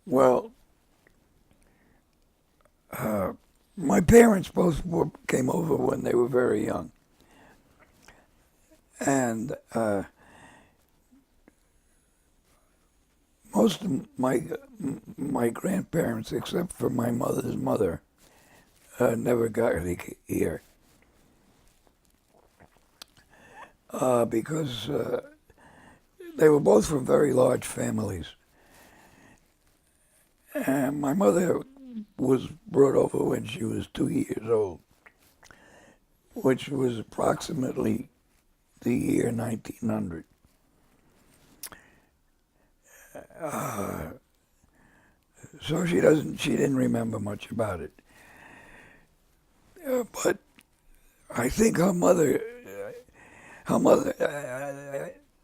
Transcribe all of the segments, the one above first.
Well, my parents both came over when they were very young, and most of my grandparents, except for my mother's mother, never got here because they were both from very large families. And my mother was brought over when she was 2 years old, which was approximately the year 1900. Uh, so she didn't remember much about it. But I think her mother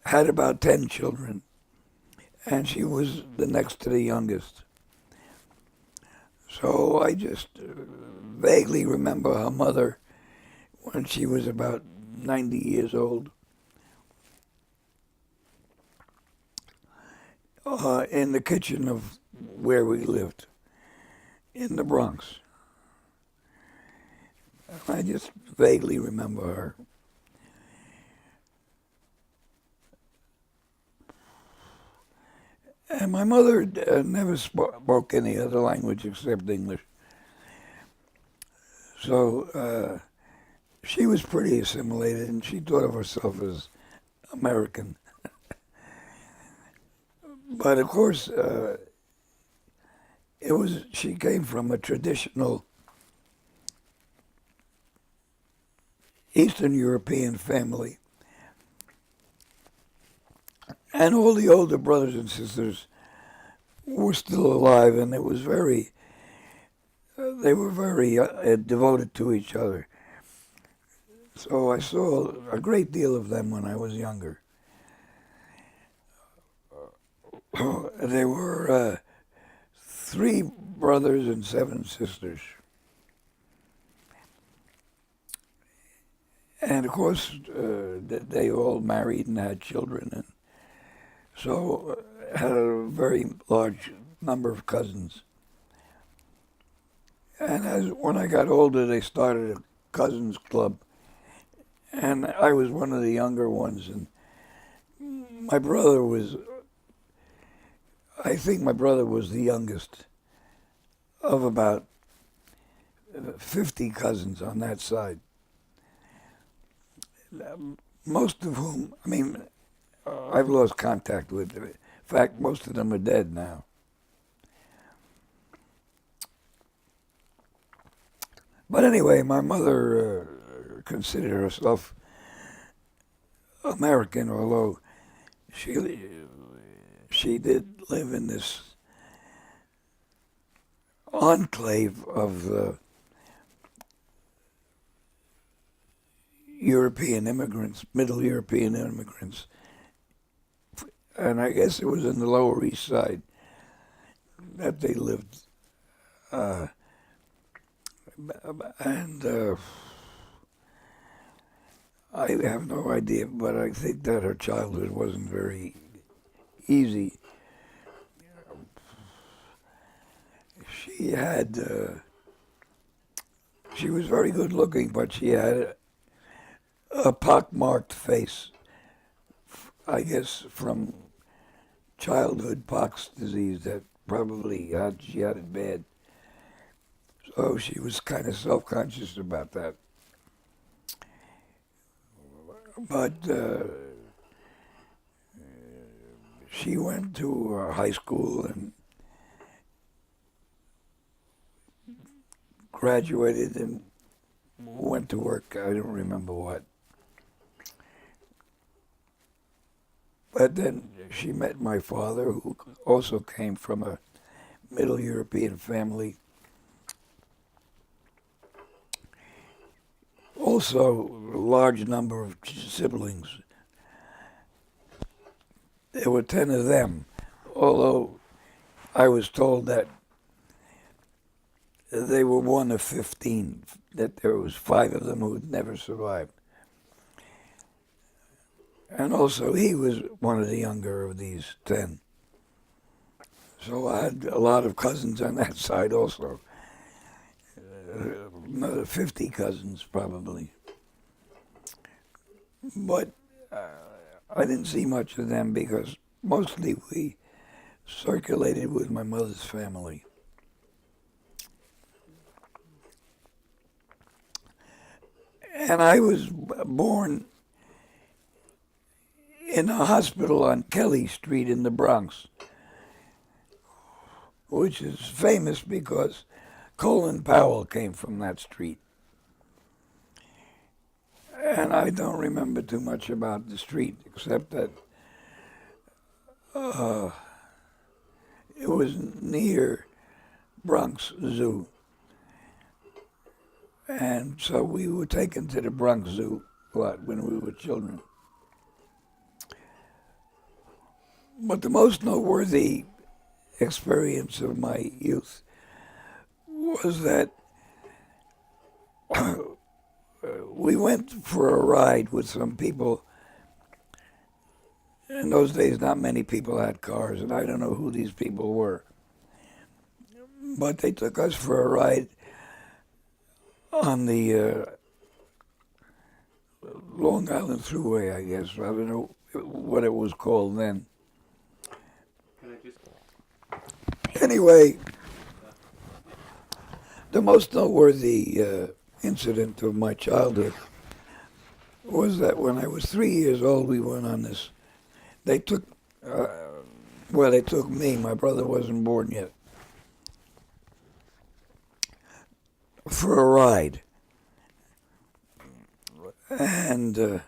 had about 10 children, and she was the next to the youngest. So I just vaguely remember her mother when she was about 90 years old in the kitchen of where we lived in the Bronx. I just vaguely remember her. And my mother never spoke any other language except English. So she was pretty assimilated, and she thought of herself as American. But of course, she came from a traditional Eastern European family. And all the older brothers and sisters were still alive, and they were very devoted to each other. So I saw a great deal of them when I was younger. There were 3 brothers and 7 sisters. And of course, they all married and had children, and so had a very large number of cousins. And when I got older, they started a cousins club, and I was one of the younger ones. And my brother was, I think my brother was the youngest of about 50 cousins on that side. Most of whom, I've lost contact with. In fact, most of them are dead now. But anyway, my mother considered herself American, although she did live in this enclave of European immigrants, Middle European immigrants, and I guess it was in the Lower East Side that they lived. And I have no idea, but I think that her childhood wasn't very easy. She had, she was very good looking, but she had a pockmarked face, I guess from childhood pox disease that she had it bad. So she was kind of self-conscious about that. But she went to high school and graduated and went to work. I don't remember what. But then she met my father, who also came from a Middle European family. Also, a large number of siblings. There were 10 of them, although I was told that they were one of 15, that there was 5 of them who had never survived. And also, he was one of the younger of these 10. So I had a lot of cousins on that side also. Another 50 cousins probably. But I didn't see much of them because mostly we circulated with my mother's family. And I was born in a hospital on Kelly Street in the Bronx, which is famous because Colin Powell came from that street. And I don't remember too much about the street except that uh, it was near Bronx Zoo. And so we were taken to the Bronx Zoo a lot when we were children. But the most noteworthy experience of my youth was that we went for a ride with some people. In those days, not many people had cars, and I don't know who these people were. But they took us for a ride on the Long Island Thruway, I guess. I don't know what it was called then. Anyway, the most noteworthy incident of my childhood was that when I was 3 years old, we went on this. They took, they took me. My brother wasn't born yet. For a ride. And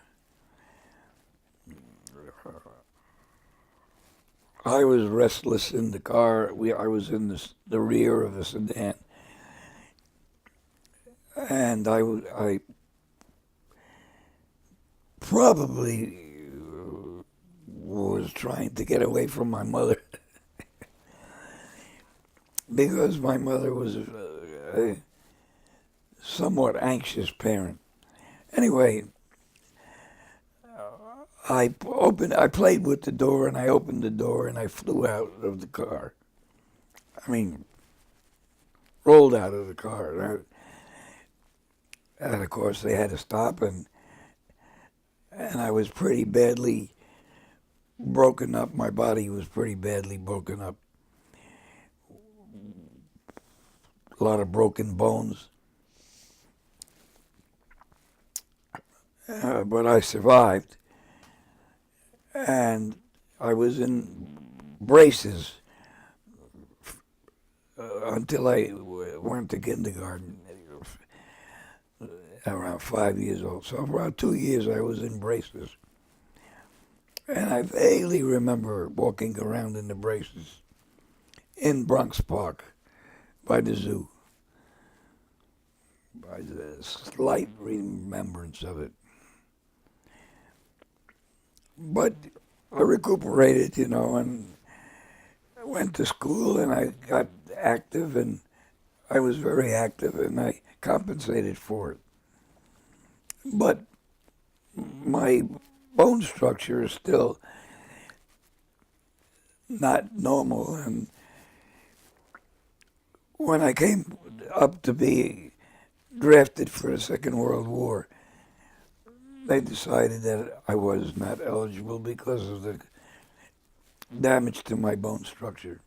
I was restless in the car. I was in the rear of a sedan. And I probably was trying to get away from my mother because my mother was a somewhat anxious parent. Anyway, I played with the door and I opened the door and I flew out of the car. I mean, rolled out of the car. And of course they had to stop and I was pretty badly broken up. My body was pretty badly broken up. A lot of broken bones. But I survived. And I was in braces until I went to kindergarten, around 5 years old. So for around 2 years I was in braces. And I vaguely remember walking around in the braces in Bronx Park by the zoo. By the slight remembrance of it. But I recuperated, and I went to school and I got active and I was very active and I compensated for it. But my bone structure is still not normal, and when I came up to be drafted for the Second World War, they decided that I was not eligible because of the damage to my bone structure,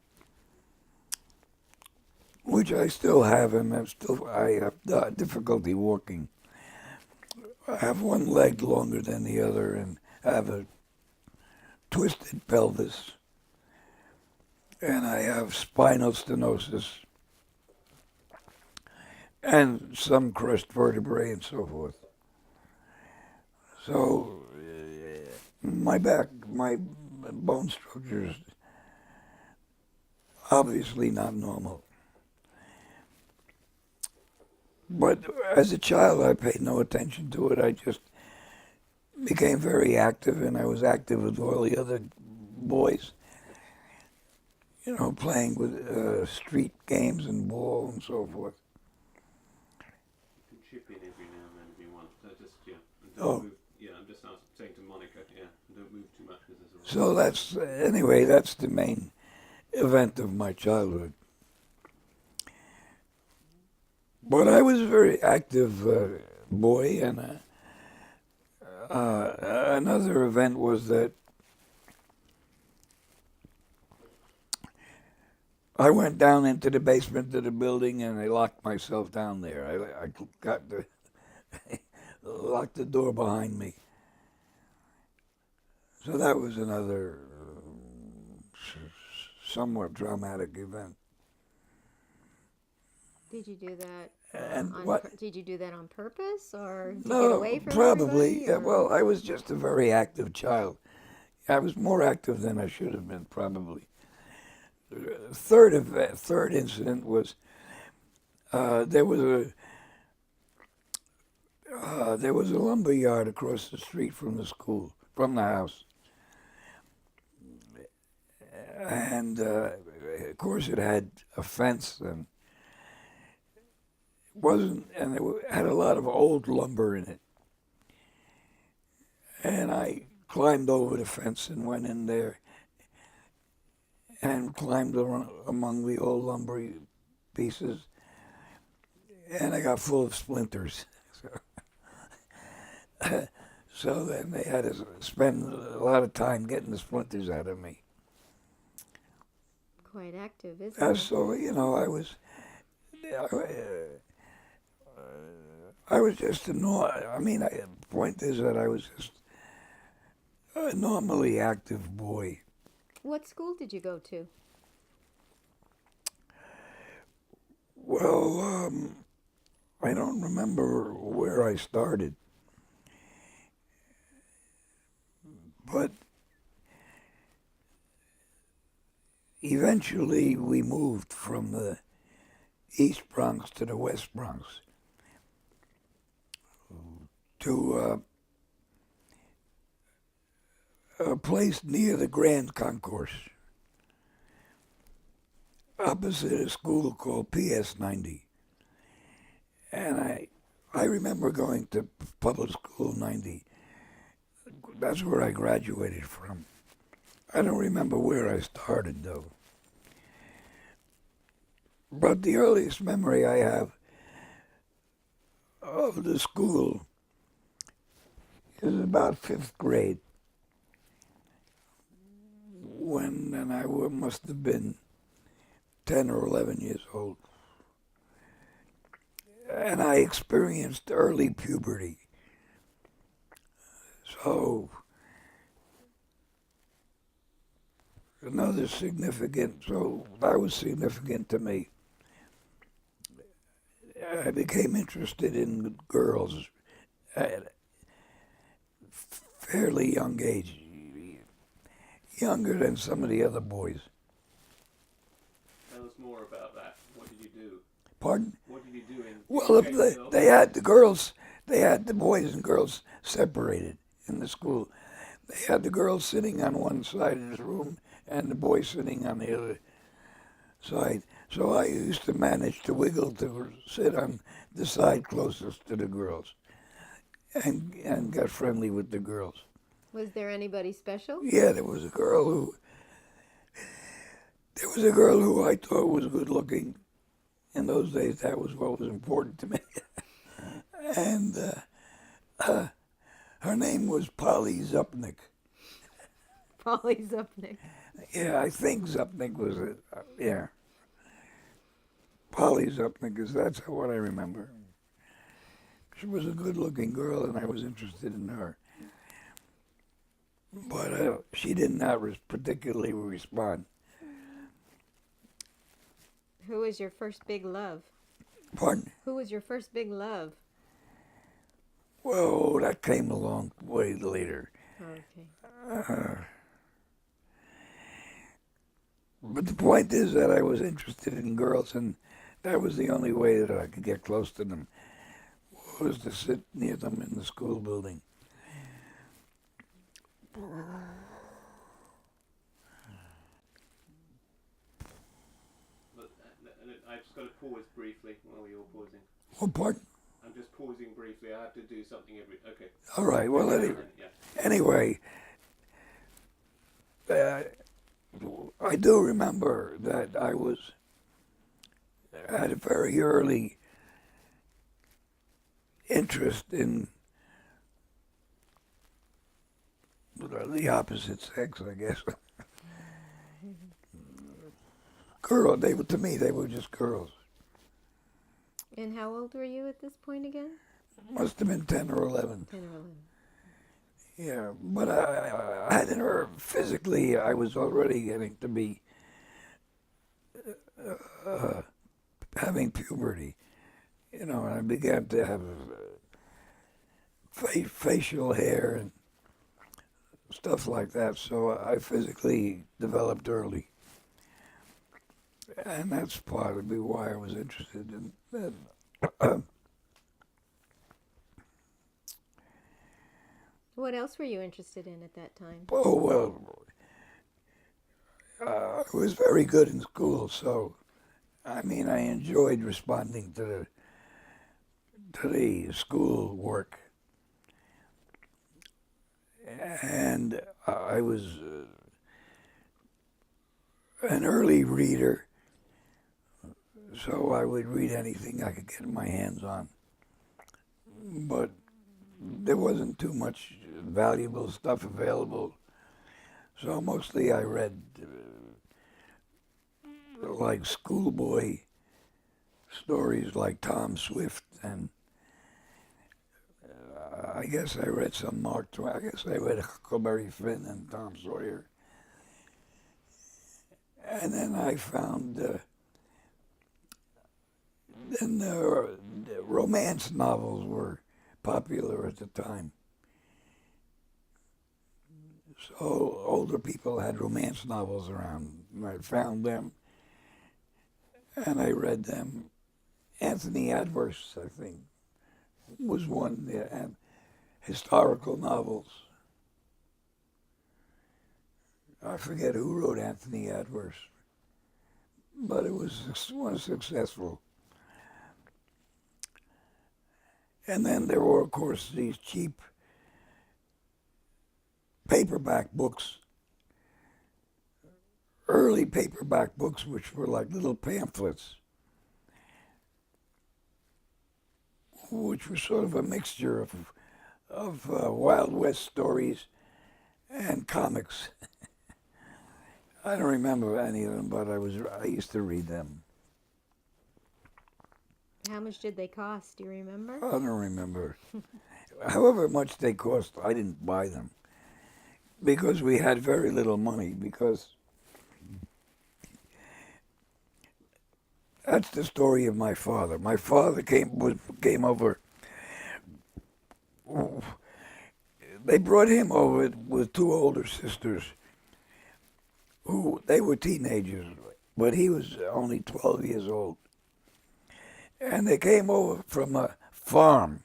which I still have, and I have difficulty walking. I have one leg longer than the other, and I have a twisted pelvis, and I have spinal stenosis, and some crushed vertebrae and so forth. So my bone structure is obviously not normal. But as a child, I paid no attention to it. I just became very active, and I was active with all the other boys, playing with street games and ball and so forth. You can chip in every now and then if you want. Oh. Move. Yeah, I'm just saying to Monica, don't move too much. So that's the main event of my childhood. But I was a very active boy, and another event was that I went down into the basement of the building and I locked myself down there. I got the locked the door behind me. So that was another somewhat traumatic event. Did you do that? And what? Did you do that on purpose, or to get No, away from probably. everybody? Or? Well, I was just a very active child. I was more active than I should have been, probably. Third incident was there was a lumber yard across the street from the school, from the house, and of course it had a fence and it had a lot of old lumber in it. And I climbed over the fence and went in there and climbed among the old lumber pieces, and I got full of splinters. So then they had to spend a lot of time getting the splinters out of me. Quite active, isn't it? So, I was just annoyed. I mean, the point is that I was just a normally active boy. What school did you go to? Well, I don't remember where I started, but eventually we moved from the East Bronx to the West Bronx to a place near the Grand Concourse, opposite a school called PS 90. And I remember going to public school 90. That's where I graduated from. I don't remember where I started, though. But the earliest memory I have of the school is about fifth grade, and I must have been 10 or 11 years old. And I experienced early puberty. So, that was significant to me. I became interested in girls at a fairly young age, younger than some of the other boys. Tell us more about that. What did you do? Pardon? What did you do in? Well, they had the boys and girls separated in the school. They had the girls sitting on one side of the room and the boys sitting on the other side. So I used to manage to wiggle to sit on the side closest to the girls and got friendly with the girls. Was there anybody special? Yeah, there was a girl who I thought was good looking. In those days, that was what was important to me. And her name was Polly Zupnik. Polly Zupnik. Yeah, I think Zupnik was it. Yeah. Polly Zupnik, that's what I remember. She was a good-looking girl, and I was interested in her. But she did not particularly respond. Who was your first big love? Pardon? Who was your first big love? Well, that came along way later. Okay. But the point is that I was interested in girls, and that was the only way that I could get close to them, was to sit near them in the school building. I've just got to pause briefly while you're pausing. Oh, pardon? I'm just pausing briefly. I have to do something Okay. All right. Well, anyway, I I do remember that I had a very early interest in the opposite sex, I guess. Girls, to me, they were just girls. And how old were you at this point again? Must have been 10 or 11. 10 or 11. Yeah, but I hadn't heard physically. I was already getting to be uh, having puberty, and I began to have facial hair and stuff like that. So I physically developed early, and that's probably why I was interested in that. What else were you interested in at that time? Oh well, I was very good in school, so I mean I enjoyed responding to the school work, and I was an early reader, so I would read anything I could get my hands on. But there wasn't too much valuable stuff available, so mostly I read like schoolboy stories like Tom Swift, and I guess I read some Mark Twain. I guess I read Huckleberry Finn and Tom Sawyer. And then I found then the romance novels were popular at the time. So older people had romance novels around. And I found them and I read them. Anthony Adverse, I think, was one, and historical novels. I forget who wrote Anthony Adverse, but it was successful. And then there were, of course, these cheap paperback books, early paperback books, which were like little pamphlets, which were sort of a mixture of Wild West stories and comics. I don't remember any of them, but I used to read them. How much did they cost? Do you remember? I don't remember. However much they cost, I didn't buy them because we had very little money. Because that's the story of my father. My father came over. They brought him over with two older sisters who they were teenagers, but he was only 12 years old. And they came over from a farm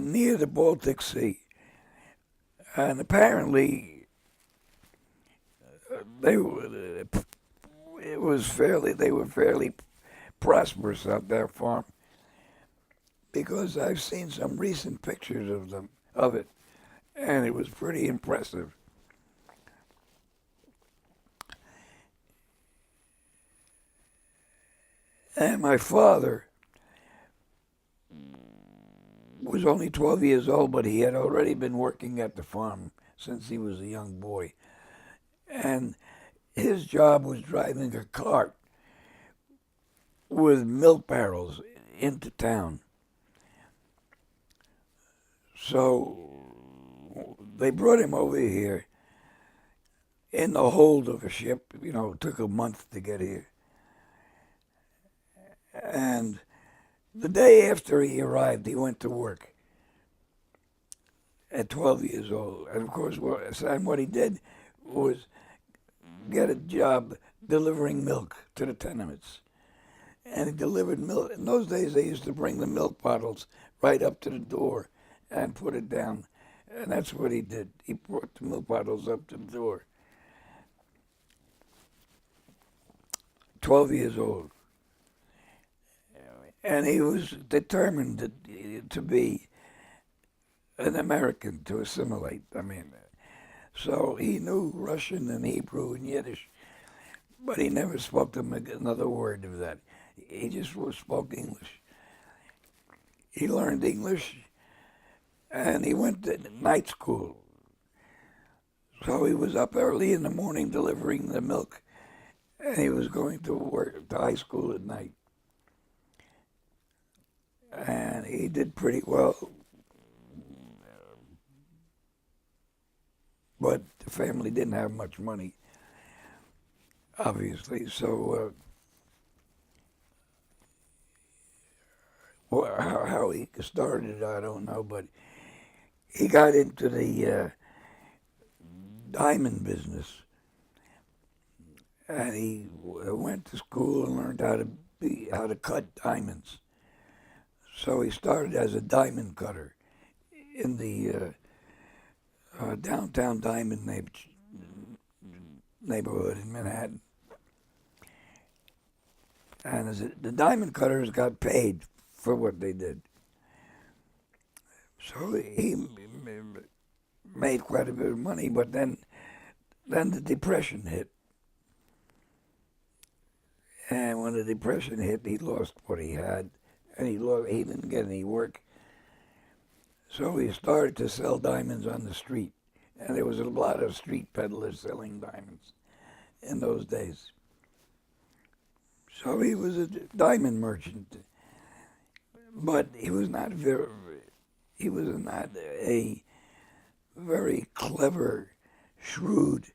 near the Baltic Sea. And apparently they were fairly prosperous at their farm, because I've seen some recent pictures of it, and it was pretty impressive. And my father was only 12 years old, but he had already been working at the farm since he was a young boy. And his job was driving a cart with milk barrels into town. So they brought him over here in the hold of a ship. It took a month to get here. And the day after he arrived, he went to work at 12 years old. And of course, what he did was get a job delivering milk to the tenements. And he delivered milk. In those days, they used to bring the milk bottles right up to the door and put it down. And that's what he did. He brought the milk bottles up to the door. 12 years old. And he was determined to be an American, to assimilate. I mean, So he knew Russian and Hebrew and Yiddish, but he never spoke to them another word of that. He just spoke English. He learned English, and he went to night school. So he was up early in the morning delivering the milk, and he was going to work to high school at night. And he did pretty well, but the family didn't have much money, obviously. So how he started, I don't know, but he got into the diamond business, and he went to school and learned how to cut diamonds. So he started as a diamond cutter in the downtown diamond neighborhood in Manhattan. And the diamond cutters got paid for what they did. So he made quite a bit of money, but then the Depression hit. And when the Depression hit, he lost what he had, and he didn't get any work. So he started to sell diamonds on the street. And there was a lot of street peddlers selling diamonds in those days. So he was a diamond merchant, but he was not a very clever, shrewd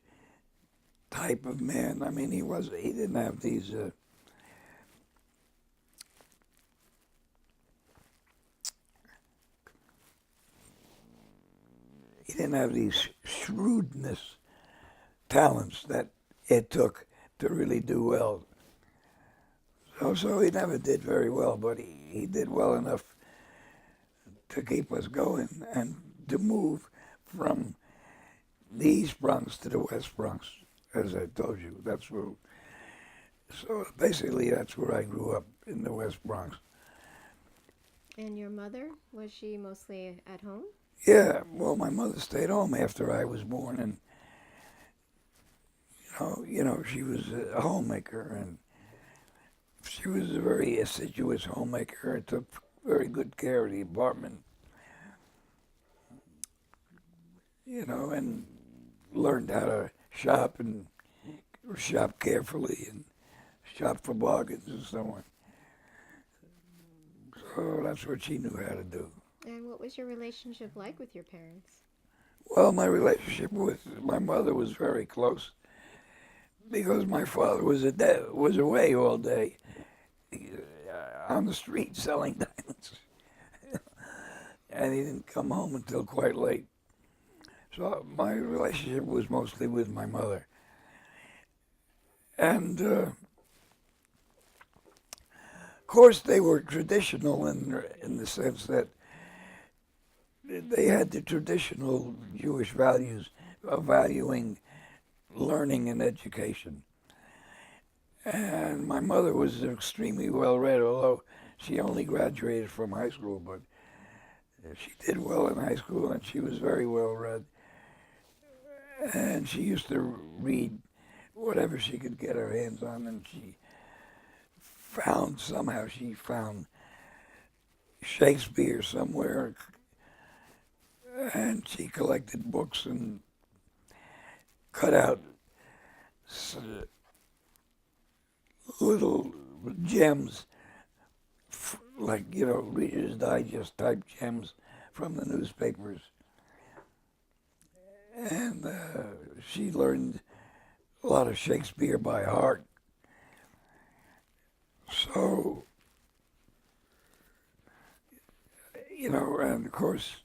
type of man. I mean, he didn't have these he didn't have these shrewdness talents that it took to really do well. So he never did very well, but he did well enough to keep us going and to move from the East Bronx to the West Bronx, as I told you. So basically that's where I grew up, in the West Bronx. And your mother, was she mostly at home? Yeah, well, my mother stayed home after I was born, and she was a homemaker, and she was a very assiduous homemaker and took very good care of the apartment, and learned how to shop carefully and shop for bargains and so on. So that's what she knew how to do. And what was your relationship like with your parents? Well, my relationship with my mother was very close because my father was away all day on the street selling diamonds, and he didn't come home until quite late. So my relationship was mostly with my mother, and of course they were traditional in the sense that they had the traditional Jewish values of valuing learning and education. And my mother was extremely well read, although she only graduated from high school, but she did well in high school and she was very well read. And she used to read whatever she could get her hands on, and she found Shakespeare somewhere, and she collected books and cut out little gems, like, Reader's Digest type gems from the newspapers. And she learned a lot of Shakespeare by heart. So, and of course,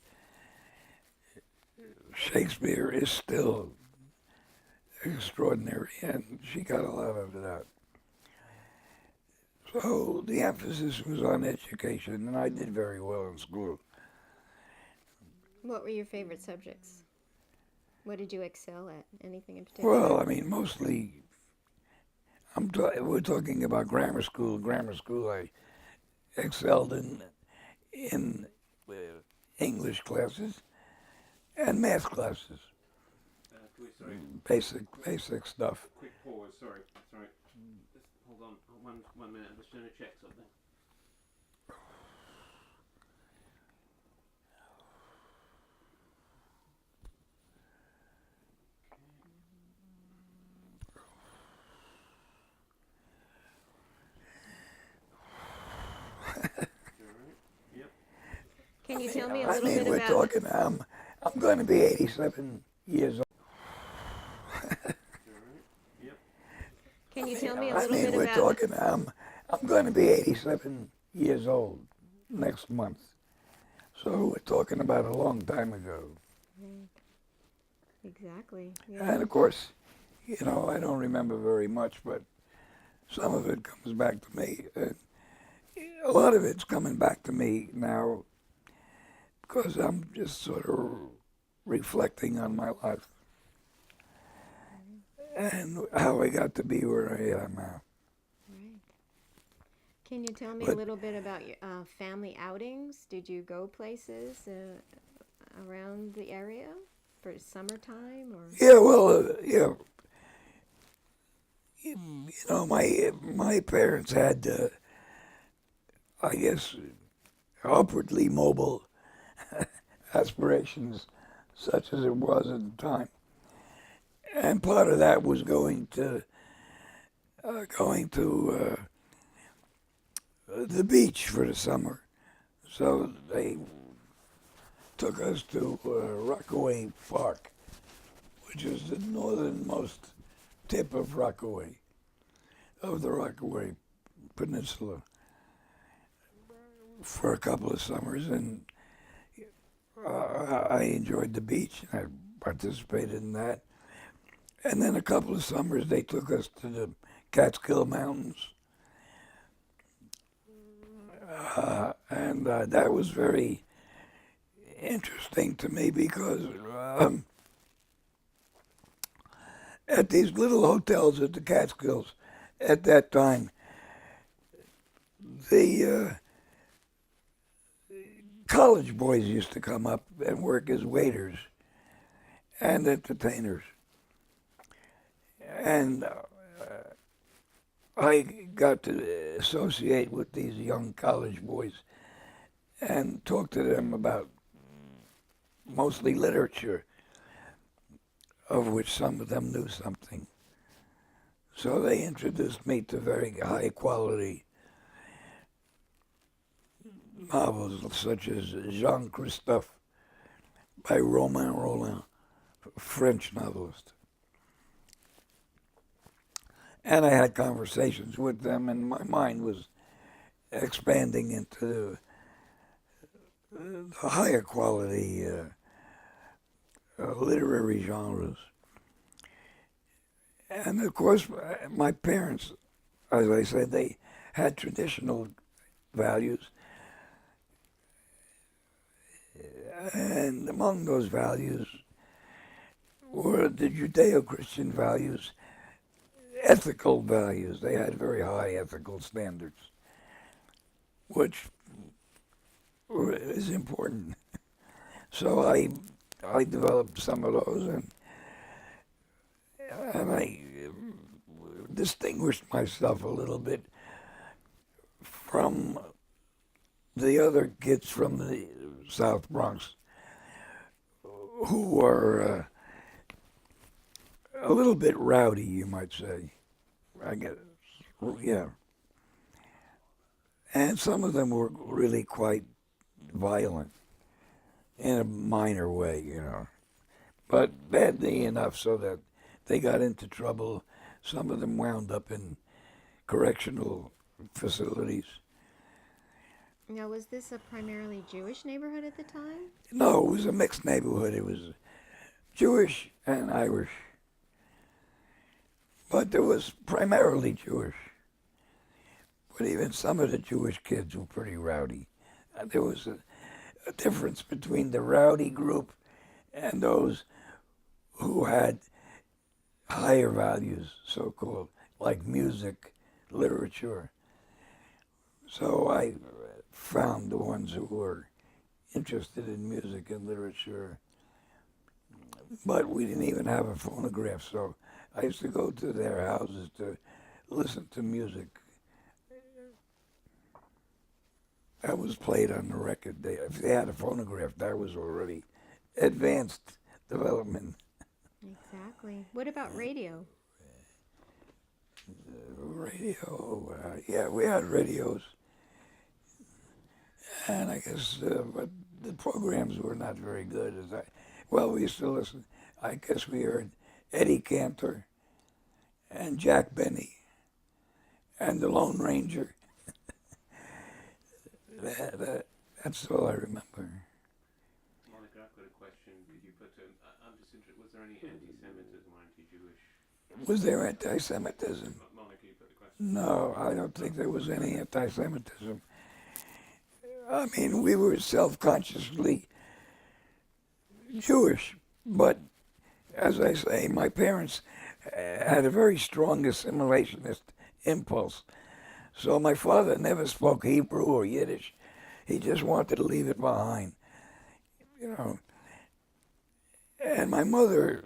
Shakespeare is still extraordinary, and she got a lot of it out. So the emphasis was on education, and I did very well in school. What were your favorite subjects? What did you excel at? Anything in particular? Well, I mean, mostly, we're talking about grammar school. Grammar school, I excelled in English classes and math classes. sorry. basic stuff. Quick pause, sorry. Just hold on, one minute, I'm just going to check something. Yep. Can you tell me a I little mean, bit we're about? talking. I'm going to be 87 years old. Yep. Can you tell me a I little mean, bit we're about? talking. I'm going to be 87 years old next month. So we're talking about a long time ago. Right. Exactly. Yeah. And of course, I don't remember very much, but some of it comes back to me. A lot of it's coming back to me now because I'm just sort of reflecting on my life and how I got to be where I am now. Right. Can you tell me a But little bit about your family outings? Did you go places around the area for summertime or? yeah, well, my parents had, I guess, upwardly mobile aspirations, such as it was at the time, and part of that was going to the beach for the summer. So they took us to Rockaway Park, which is the northernmost tip of Rockaway, of the Rockaway Peninsula, for a couple of summers, and I enjoyed the beach. I participated in that. And then a couple of summers they took us to the Catskill Mountains. And that was very interesting to me because at these little hotels at the Catskills at that time, the college boys used to come up and work as waiters and entertainers. And I got to associate with these young college boys and talk to them about mostly literature, of which some of them knew something. So they introduced me to very high quality novels such as Jean Christophe by Romain Rolland, a French novelist. And I had conversations with them, and my mind was expanding into the higher quality literary genres. And of course, my parents, as I said, they had traditional values. And among those values were the Judeo-Christian values, ethical values. They had very high ethical standards, which is important. So I developed some of those, and I distinguished myself a little bit from the other kids from the South Bronx who were a little bit rowdy, you might say. I guess, yeah. And some of them were really quite violent in a minor way. But badly enough so that they got into trouble. Some of them wound up in correctional facilities. Now, was this a primarily Jewish neighborhood at the time? No, it was a mixed neighborhood. It was Jewish and Irish. But there was primarily Jewish. But even some of the Jewish kids were pretty rowdy. There was a difference between the rowdy group and those who had higher values, so-called, like music, literature. So I found the ones who were interested in music and literature but we didn't even have a phonograph, so I used to go to their houses to listen to music that was played on the record. If they had a phonograph, that was already advanced development. Exactly. What about radio? Radio, yeah, we had radios, and I guess, but the programs were not very good. Well, we used to listen. I guess we heard Eddie Cantor and Jack Benny and the Lone Ranger. That's all I remember. Monica, I've got a question. Could you put? I'm just interested. Was there any anti-Semitism or anti-Jewish? Was there anti-Semitism? Monica, you put the question. No, I don't think there was any anti-Semitism. I mean, we were self-consciously Jewish, but as I say, my parents had a very strong assimilationist impulse. So my father never spoke Hebrew or Yiddish. He just wanted to leave it behind, you know. And my mother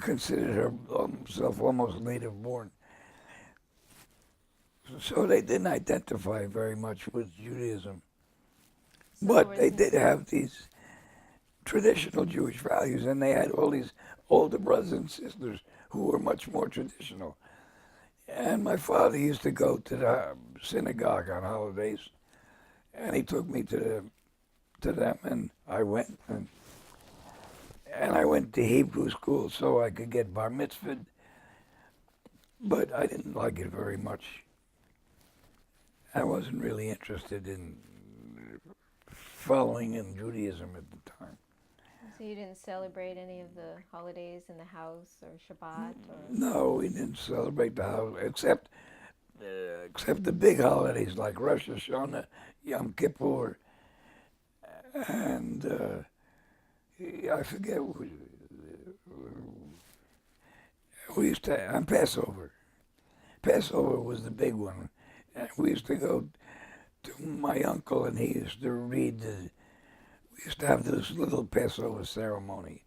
considered herself almost native born. So they didn't identify very much with Judaism. So But was they did have these traditional Jewish values, and they had all these older brothers and sisters who were much more traditional. And my father used to go to the synagogue on holidays, and he took me to them, and I went, and I went to Hebrew school so I could get bar mitzvahed, but I didn't like it very much. I wasn't really interested in following in Judaism at the time. So you didn't celebrate any of the holidays in the house or Shabbat or? No, we didn't celebrate the holiday except the big holidays like Rosh Hashanah, Yom Kippur, and I forget. We used to and Passover. Passover was the big one, and we used to go to my uncle, and he used to read. We used to have this little Passover ceremony,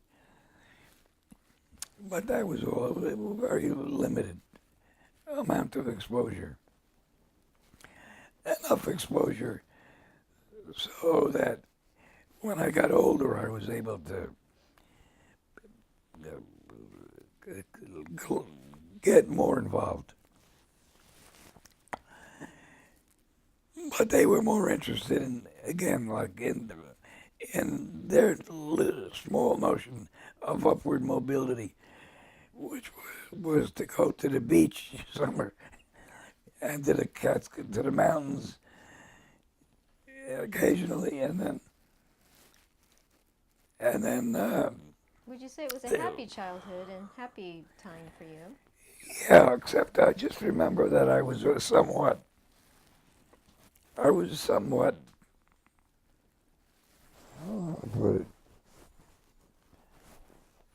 but that was all. It was very limited amount of exposure. Enough exposure so that when I got older, I was able to get more involved. But they were more interested in, again, like in their small notion of upward mobility, which was to go to the beach summer and to the mountains occasionally, and then. Would you say it was a happy childhood and happy time for you? Yeah, except I just remember that I was somewhat. How do I put it?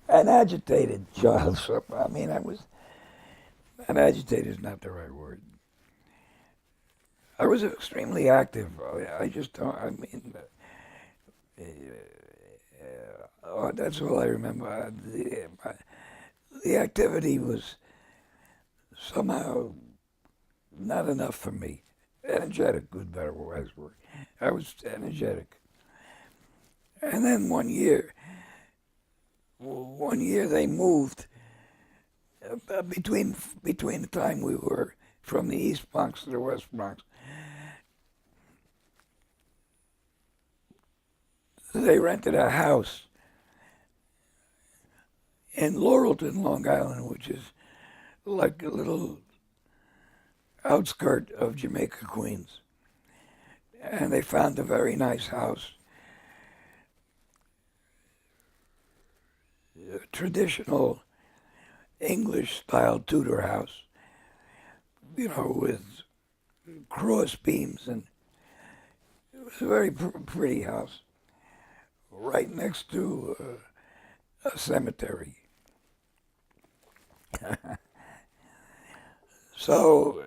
An agitated child. So, I mean, an agitated is not the right word. I was extremely active. I just don't, I mean, that's all I remember. The activity was somehow not enough for me. Energetic, good, better, wise word. I was energetic. And then one year they moved between the time we were from the East Bronx to the West Bronx. They rented a house in Laurelton, Long Island, which is like a little outskirt of Jamaica, Queens. And they found a very nice house. A traditional English-style Tudor house, with cross beams, and it was a very pretty house, right next to a cemetery. So,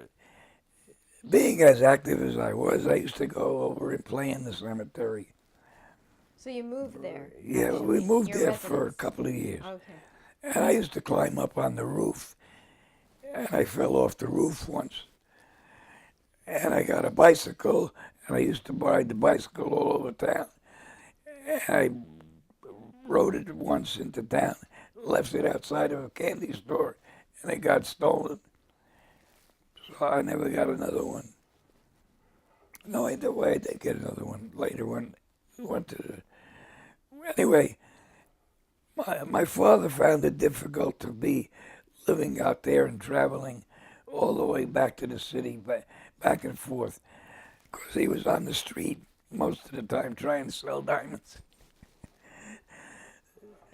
being as active as I was, I used to go over and play in the cemetery. So you moved there? Yeah, we actually, moved your there for a residence. couple of years. Okay. And I used to climb up on the roof, and I fell off the roof once. And I got a bicycle, and I used to ride the bicycle all over town. And I rode it once into town, left it outside of a candy store, and it got stolen. So I never got another one. No, either way, I did get another one later when we went to the... Anyway, my father found it difficult to be living out there and traveling all the way back to the city, back and forth, because he was on the street most of the time trying to sell diamonds.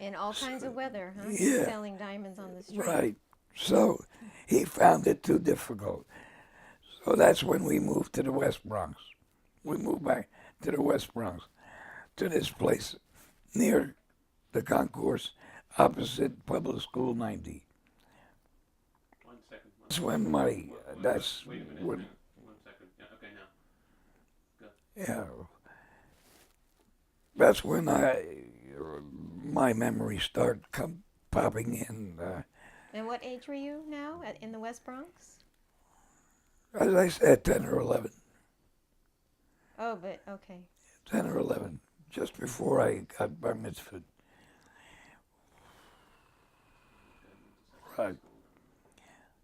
In all kinds of weather, huh? Yeah. Selling diamonds on the street. Right. So he found it too difficult. So that's when we moved to the West Bronx. We moved back to the West Bronx, to this place near the concourse opposite Public School 90. 1 second. That's when my, that's Wait a minute. when, 1 second. Yeah, okay, now. Go. yeah, that's when my memories start popping in. And what age were you now in the West Bronx? As I said, 10 or 11. Oh, but okay. 10 or 11, just before I got bar mitzvah. Right.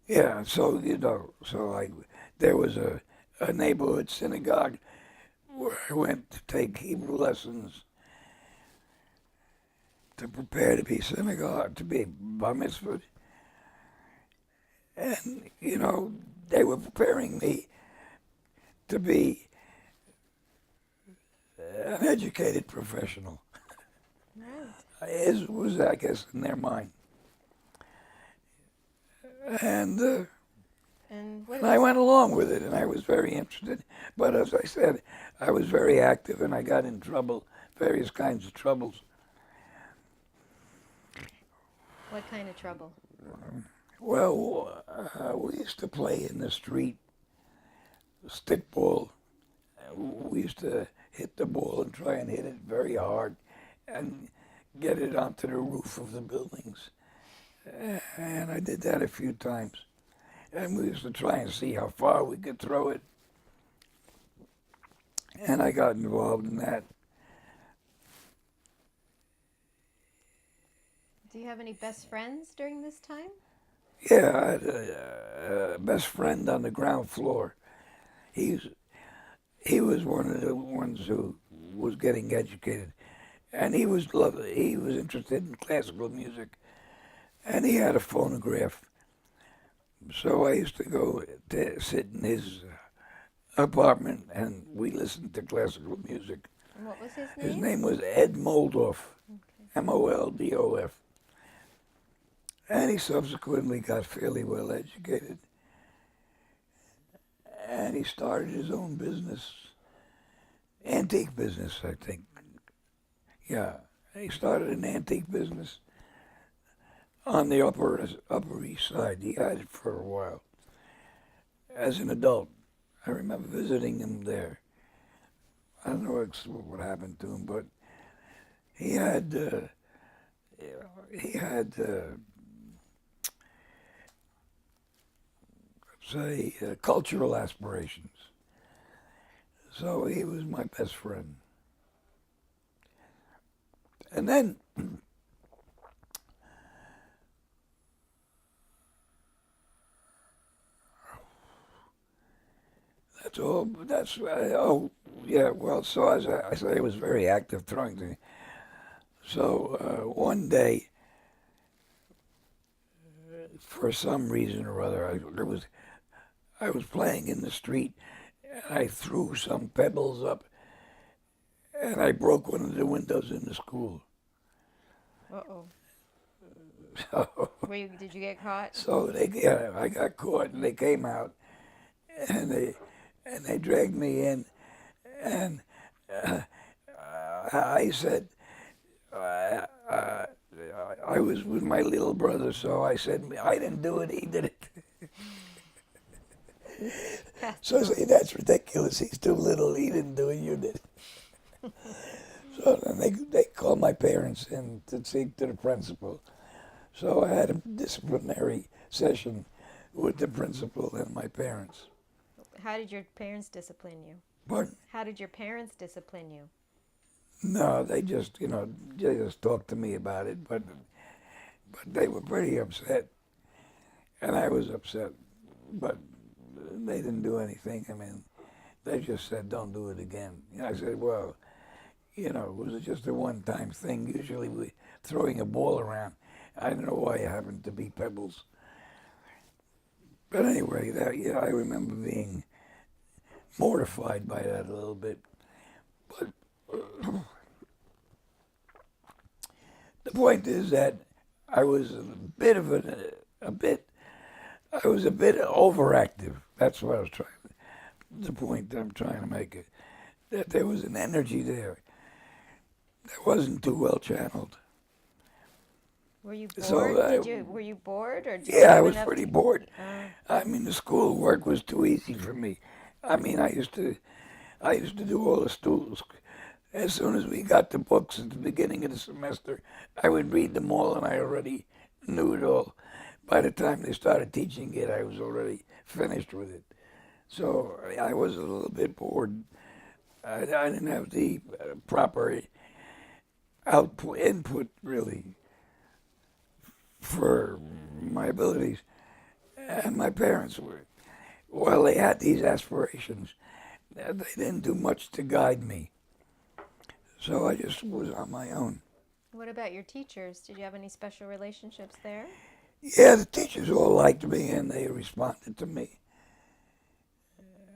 Yeah, so, there was a neighborhood synagogue where I went to take Hebrew lessons to prepare to be to be bar mitzvah. And, they were preparing me to be an educated professional. Right. It was, I guess, in their mind. And And I went along with it, and I was very interested. But as I said, I was very active, and I got in trouble, various kinds of troubles. what kind of trouble? Well, we used to play in the street, stickball. We used to hit the ball and try and hit it very hard and get it onto the roof of the buildings. And I did that a few times. And we used to try and see how far we could throw it. And I got involved in that. Do you have any best friends during this time? Yeah, I had a best friend on the ground floor. He was one of the ones who was getting educated, and he was interested in classical music, and he had a phonograph. So I used to go to sit in his apartment, and we listened to classical music. And what was his name? His name was Ed Moldoff, Okay. Moldoff. And he subsequently got fairly well educated. And he started his own business, antique business, I think. Yeah, he started an antique business on the Upper East Side. He had it for a while. As an adult, I remember visiting him there. I don't know what happened to him, but he had cultural aspirations. So he was my best friend. And then that's all. Oh, yeah. Well, so as I say, I was very active throwing things. So one day, for some reason or other, I was playing in the street, and I threw some pebbles up, and I broke one of the windows in the school. Uh-oh. So, Did you get caught? so I got caught, and they came out, and they dragged me in, and I said, I was with my little brother, so I said, I didn't do it, he did it. So I say, that's ridiculous, he's too little, he didn't do it, you did it. So then they called my parents in to speak to the principal. So I had a disciplinary session with the principal and my parents. How did your parents discipline you? But How did your parents discipline you? no, they just, they just talked to me about it. But they were pretty upset, and I was upset. But they didn't do anything. I mean, they just said, "Don't do it again." And I said, "Well, it was just a one-time thing. Usually we throwing a ball around. I don't know why it happened to be pebbles." But anyway, I remember being mortified by that a little bit. But the point is that I was I was a bit overactive. That's what I was trying. The point that I'm trying to make it that there was an energy there that wasn't too well channeled. Were you bored? So Were you bored, or did you yeah, I have was enough pretty bored. Uh, I mean, the school work was too easy for me. I mean, I used to do all the stools. As soon as we got the books at the beginning of the semester, I would read them all, and I already knew it all. By the time they started teaching it, I was already finished with it. So I was a little bit bored. I didn't have the proper input really for my abilities, and my parents were. Well, they had these aspirations. They didn't do much to guide me, so I just was on my own. what about your teachers? Did you have any special relationships there? Yeah, the teachers all liked me, and they responded to me.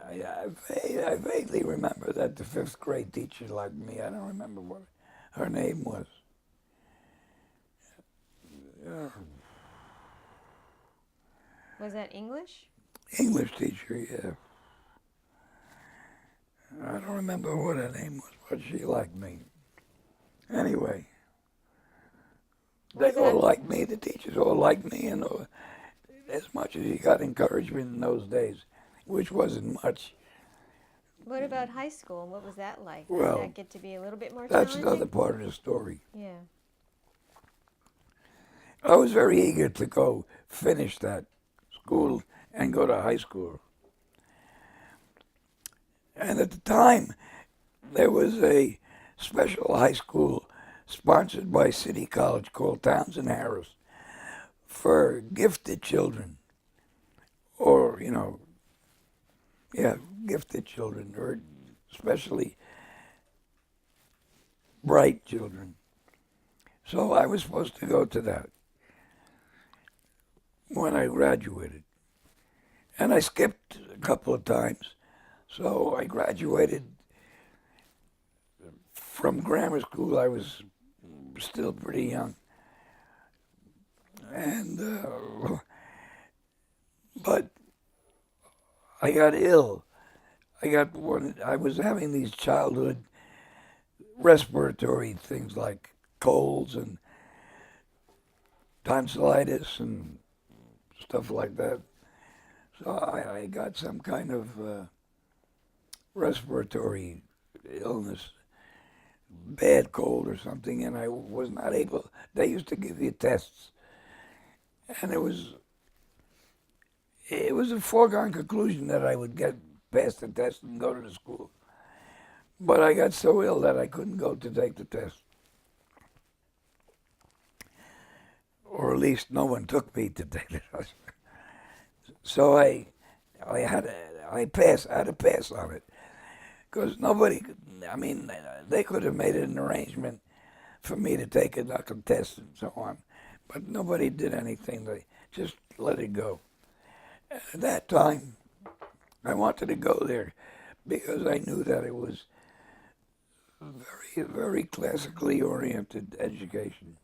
I vaguely remember that the fifth grade teacher liked me. I don't remember what her name was. Uh, Was that English? English teacher, yeah. I don't remember what her name was, but she liked me. Anyway, they Was all that liked me. The teachers all liked me, and as much as you got encouragement in those days, which wasn't much. What about high school? What was that like? Did Well, that get to be a little bit more that's another challenging? part of the story. Yeah. I was very eager to go finish that school and go to high school. And at the time, there was a special high school sponsored by City College called Townsend Harris for gifted children, or, yeah, gifted children, or especially bright children. So I was supposed to go to that when I graduated. And I skipped a couple of times. So I graduated from grammar school. I was still pretty young. And, but I got ill. I was having these childhood respiratory things like colds and tonsillitis and stuff like that. So I got some kind of respiratory illness, bad cold or something, and I was not able. They used to give you tests, and it was a foregone conclusion that I would get past the test and go to the school. But I got so ill that I couldn't go to take the test, or at least no one took me to take the test. So I had to pass on it because nobody. I mean, they could have made an arrangement for me to take a knuckle test and so on, but nobody did anything. They just let it go. And at that time, I wanted to go there because I knew that it was very, very classically oriented education.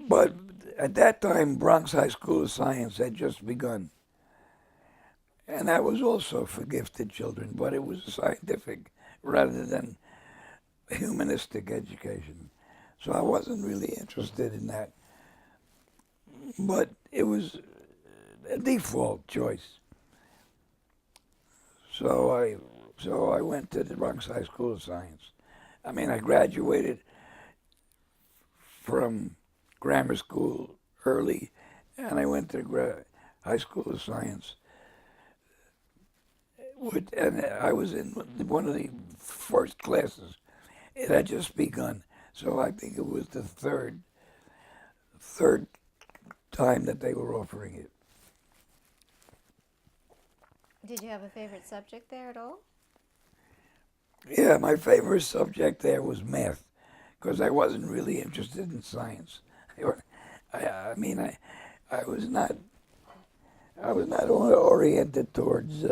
But at that time, Bronx High School of Science had just begun. And that was also for gifted children, but it was scientific rather than humanistic education. So I wasn't really interested in that. But it was a default choice. So So I went to the Bronx High School of Science. I mean, I graduated from grammar school early, and I went to High School of Science. And I was in one of the first classes. It had just begun, so I think it was the third time that they were offering it. Did you have a favorite subject there at all? Yeah, my favorite subject there was math, because I wasn't really interested in science. I mean, I was not oriented towards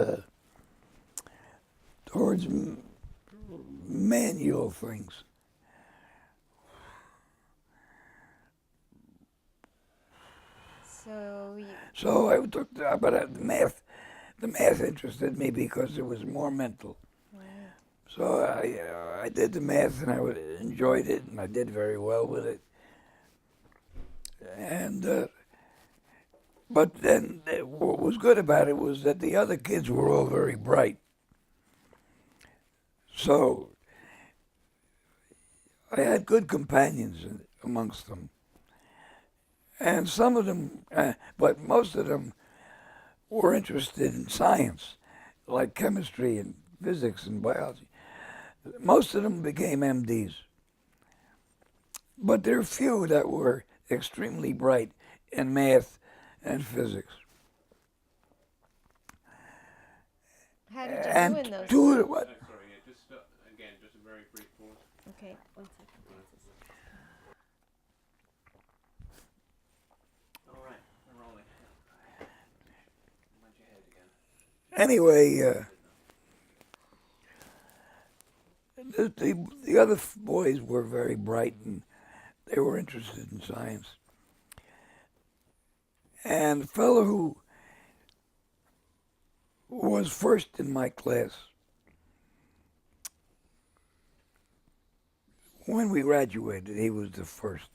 manual things. So I took, but the math interested me because it was more mental. Right. So I did the math and I enjoyed it and I did very well with it. And but then what was good about it was that the other kids were all very bright. So I had good companions amongst them. And some of them, but most of them were interested in science, like chemistry and physics and biology. Most of them became MDs. But there are few that were extremely bright in math and physics. How did you And do in those? two of what? Sorry, yeah, just again, just a very brief pause. Okay, 1 second. All right, we're rolling. Mind your head again. Anyway, the other boys were very bright and they were interested in science. And the fellow who was first in my class, when we graduated, he was the first.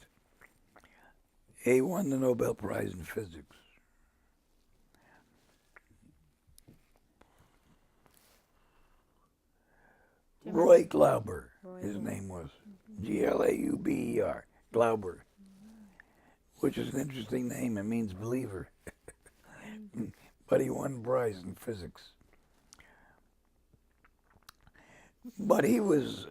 He won the Nobel Prize in Physics. Roy Glauber, his name was. Glauber. Glauber. Which is an interesting name. It means believer. But he won the prize in physics. But he was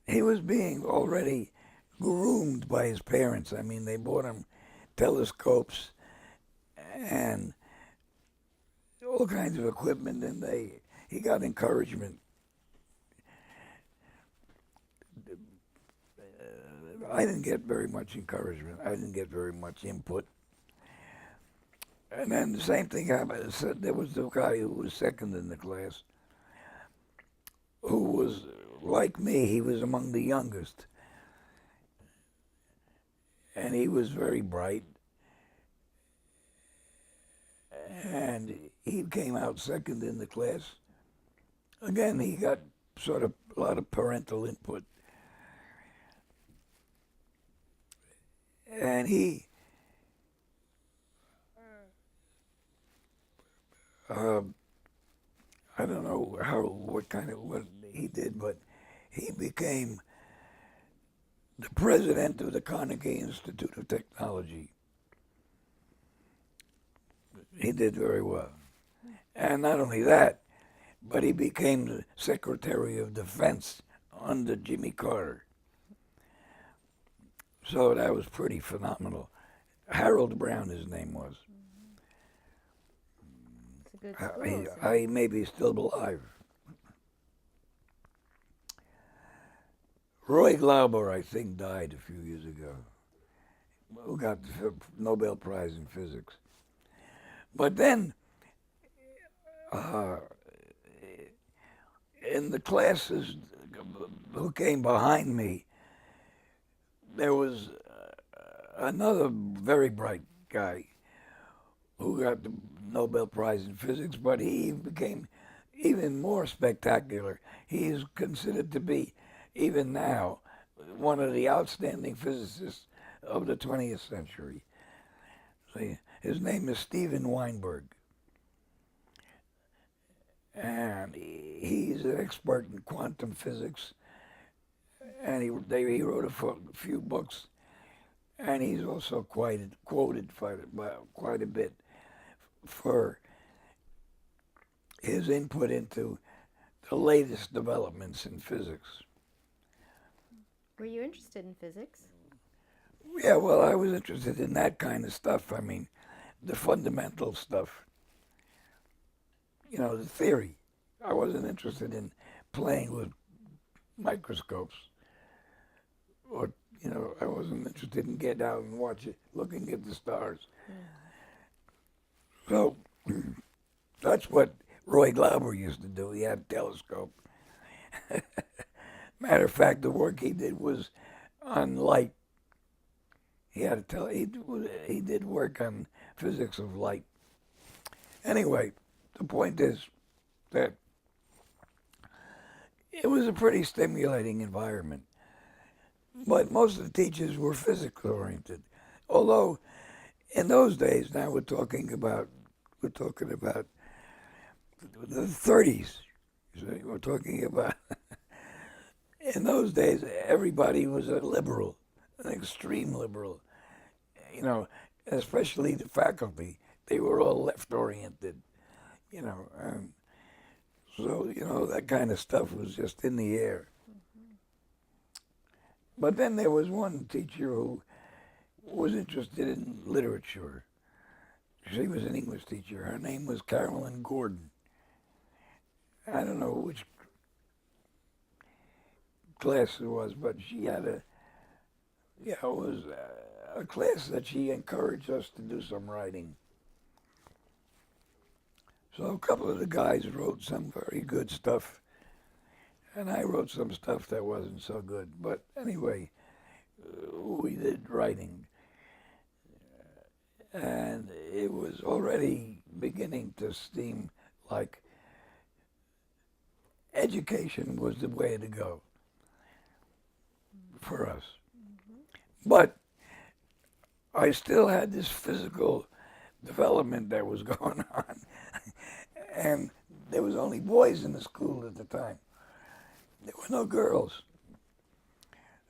being already groomed by his parents. I mean, they bought him telescopes and all kinds of equipment, and he got encouragement. I didn't get very much encouragement. I didn't get very much input. And then the same thing happened. There was the guy who was second in the class, who was like me. He was among the youngest. And he was very bright. And he came out second in the class. Again, he got sort of a lot of parental input. And I don't know what he did, but he became the president of the Carnegie Institute of Technology. He did very well. And not only that, but he became the Secretary of Defense under Jimmy Carter. So that was pretty phenomenal. Harold Brown, his name was. It's a good school. He may be still alive. Roy Glauber, I think, died a few years ago, who got the Nobel Prize in Physics. But then, in the classes who came behind me, there was another very bright guy who got the Nobel Prize in Physics, but he became even more spectacular. He is considered to be, even now, one of the outstanding physicists of the 20th century. His name is Steven Weinberg. and he's an expert in quantum physics, and he wrote a few books, and he's also quoted quite a bit for his input into the latest developments in physics. Were you interested in physics? Yeah, well, I was interested in that kind of stuff. I mean, the fundamental stuff, the theory. I wasn't interested in playing with microscopes, or I wasn't interested in getting out and looking at the stars. So that's what Roy Glauber used to do. He had a telescope. Matter of fact, the work he did was on light. He did work on physics of light. Anyway, the point is that it was a pretty stimulating environment. But most of the teachers were physics oriented. Although in those days, now we're talking about the 30s. We're talking about in those days everybody was a liberal, an extreme liberal. Especially the faculty. They were all left oriented. And so that kind of stuff was just in the air. But then there was one teacher who was interested in literature. She was an English teacher. Her name was Carolyn Gordon. I don't know which class it was, but she had it was a class that she encouraged us to do some writing. So a couple of the guys wrote some very good stuff, and I wrote some stuff that wasn't so good. But anyway, we did writing, and it was already beginning to seem like education was the way to go for us. But I still had this physical development that was going on, and there was only boys in the school at the time. There were no girls.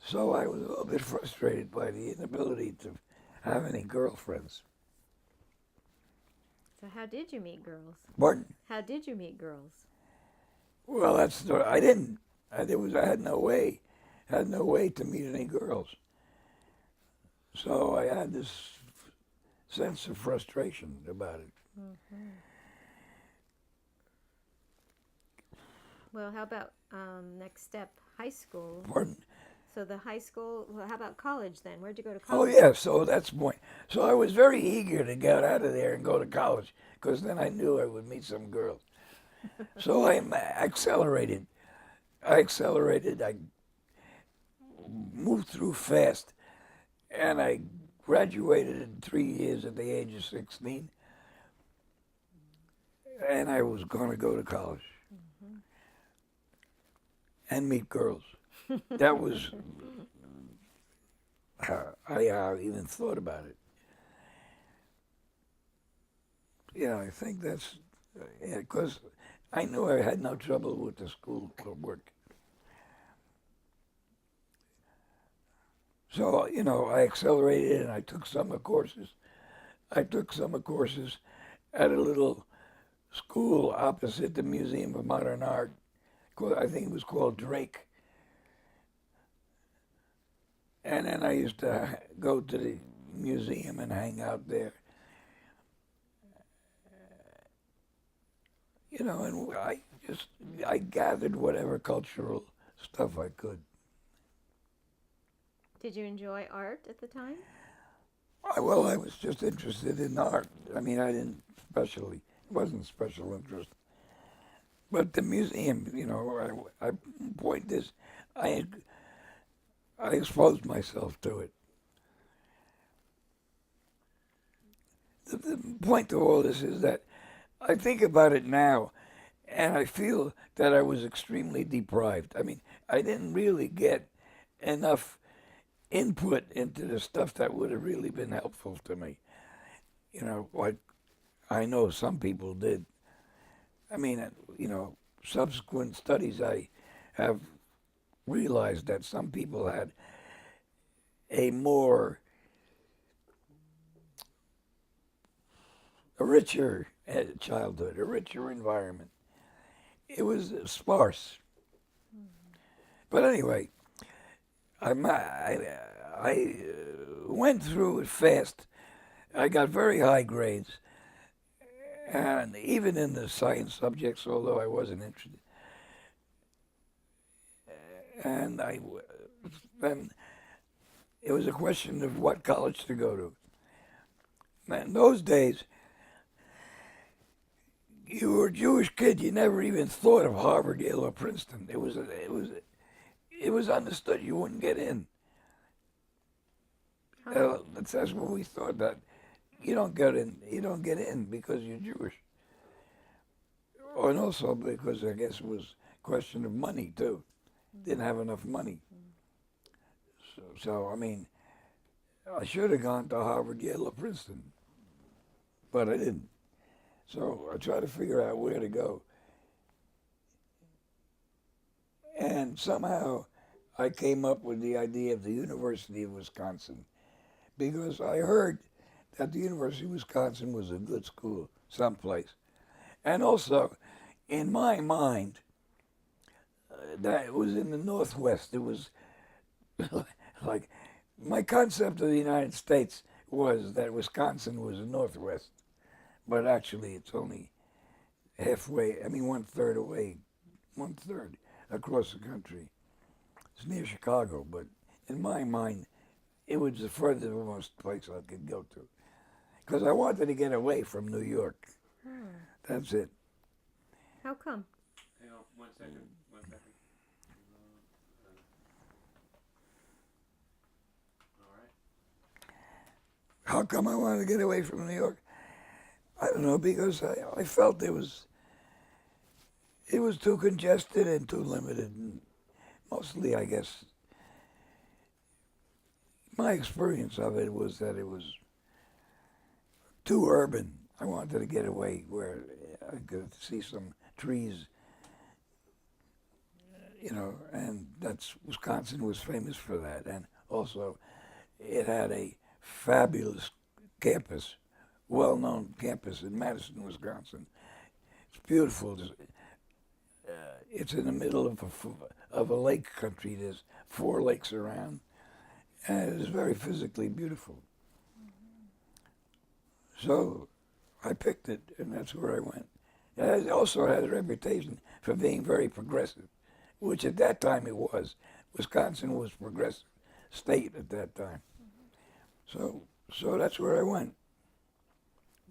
So I was a little bit frustrated by the inability to have any girlfriends. So how did you meet girls? Pardon? How did you meet girls? Well, I didn't. I had no way to meet any girls. So I had this sense of frustration about it. Mm-hmm. Well, how about next step, high school? Pardon? So the high school, well, how about college then? Where'd you go to Oh, college? yeah, so that's the point. So I was very eager to get out of there and go to college, because then I knew I would meet some girls. So I accelerated. I moved through fast, and I graduated in 3 years at the age of 16, and I was going to go to college and meet girls. That was how I even thought about it. I think that's, because I knew I had no trouble with the school work. So, I accelerated and I took summer courses. I took summer courses at a little school opposite the Museum of Modern Art. I think it was called Drake. And then I used to go to the museum and hang out there. And I gathered whatever cultural stuff I could. Did you enjoy art at the time? I was just interested in art. I mean, it wasn't special interest. But the museum, point is, I exposed myself to it. The point of all this is that I think about it now, and I feel that I was extremely deprived. I mean, I didn't really get enough input into the stuff that would have really been helpful to me. Like I know some people did. I mean, subsequent studies I have realized that some people had a richer childhood, a richer environment. It was sparse. But anyway, I went through it fast. I got very high grades, and even in the science subjects, although I wasn't interested. And then it was a question of what college to go to. Now, in those days, you were a Jewish kid. You never even thought of Harvard, Yale, or Princeton. It was understood you wouldn't get in. That's what we thought, that you don't get in. You don't get in because you're Jewish, and also because I guess it was a question of money too. Didn't have enough money. So I mean, I should have gone to Harvard, Yale, or Princeton, but I didn't. So I tried to figure out where to go, and somehow I came up with the idea of the University of Wisconsin, because I heard that the University of Wisconsin was a good school someplace. And also, in my mind, that it was in the Northwest. It was like, my concept of the United States was that Wisconsin was the Northwest, but actually it's only halfway, I mean, one-third away, one-third across the country. It's near Chicago, but in my mind, it was the furthest place I could go to. Because I wanted to get away from New York. That's it. How come? Hang on, 1 second, 1 second. All right. How come I wanted to get away from New York? I don't know, because I felt it was too congested and too limited. And mostly, I guess, my experience of it was that it was too urban. I wanted to get away where I could see some trees, and Wisconsin was famous for that. And also, it had a fabulous campus, well-known campus in Madison, Wisconsin. It's beautiful. It's in the middle of a lake country. There's 4 lakes around, and it is very physically beautiful. So I picked it, and that's where I went. And it also had a reputation for being very progressive, which at that time it was. Wisconsin was a progressive state at that time. So that's where I went.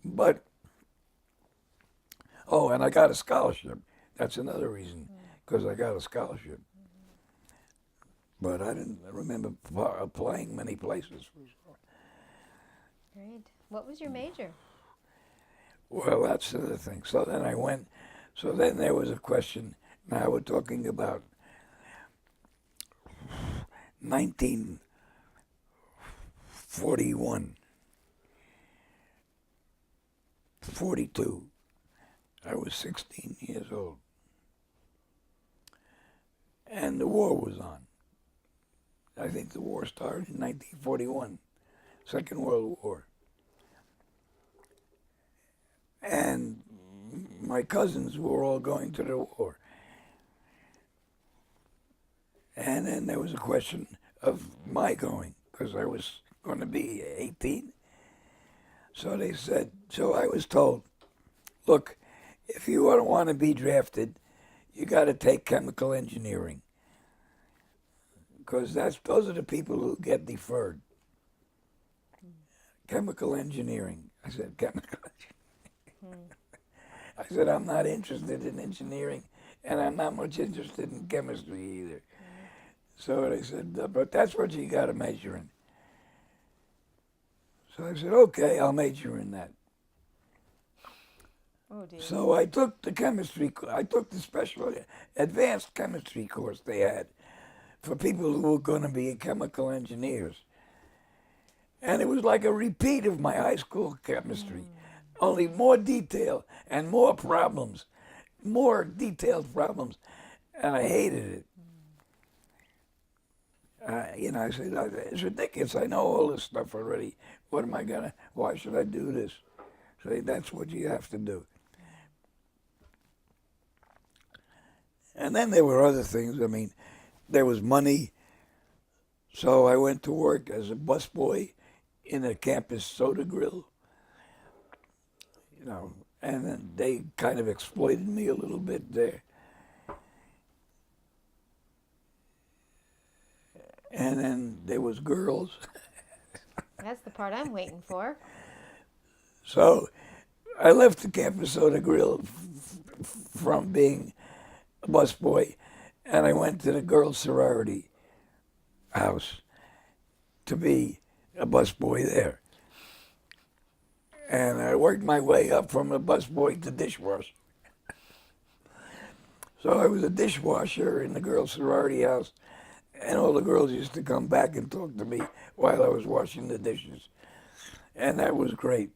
But, and I got a scholarship. That's another reason, because I got a scholarship. But I didn't remember applying many places. Great. What was your major? Well, that's the thing. So then I went. So then there was a question. Now we're talking about 1941, 42. I was 16 years old. And the war was on. I think the war started in 1941, Second World War. And my cousins were all going to the war. And then there was a question of my going, because I was going to be 18. So I was told, look, if you don't want to be drafted, you got to take chemical engineering, because those are the people who get deferred. Chemical engineering. I said, chemical engineering. I said, I'm not interested in engineering, and I'm not much interested in chemistry either. So they said, but that's what you got to major in. So I said, okay, I'll major in that. Oh dear. So I took the special advanced chemistry course they had for people who were going to be chemical engineers. And it was like a repeat of my high school chemistry, only more detail and more problems. more detailed problems, and I hated it. I said, it's ridiculous. I know all this stuff already. What am I gonna? Why should I do this? So that's what you have to do. And then there were other things. I mean, there was money, so I went to work as a busboy in a campus soda grill. And then they kind of exploited me a little bit there. And then there was girls. That's the part I'm waiting for. So I left the campus soda grill from being a busboy, and I went to the girls' sorority house to be a busboy there. And I worked my way up from a busboy to dishwasher. So I was a dishwasher in the girls' sorority house, and all the girls used to come back and talk to me while I was washing the dishes. And that was great.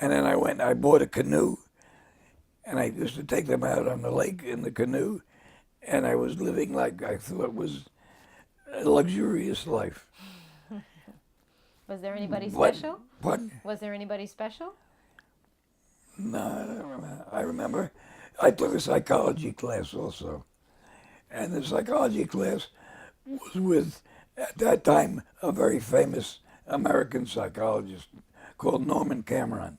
And then I bought a canoe, and I used to take them out on the lake in the canoe, and I was living like I thought was a luxurious life. Was there anybody But- special? Pardon? Was there anybody special? No, I don't remember. I remember I took a psychology class also. And the psychology class was with, at that time, a very famous American psychologist called Norman Cameron.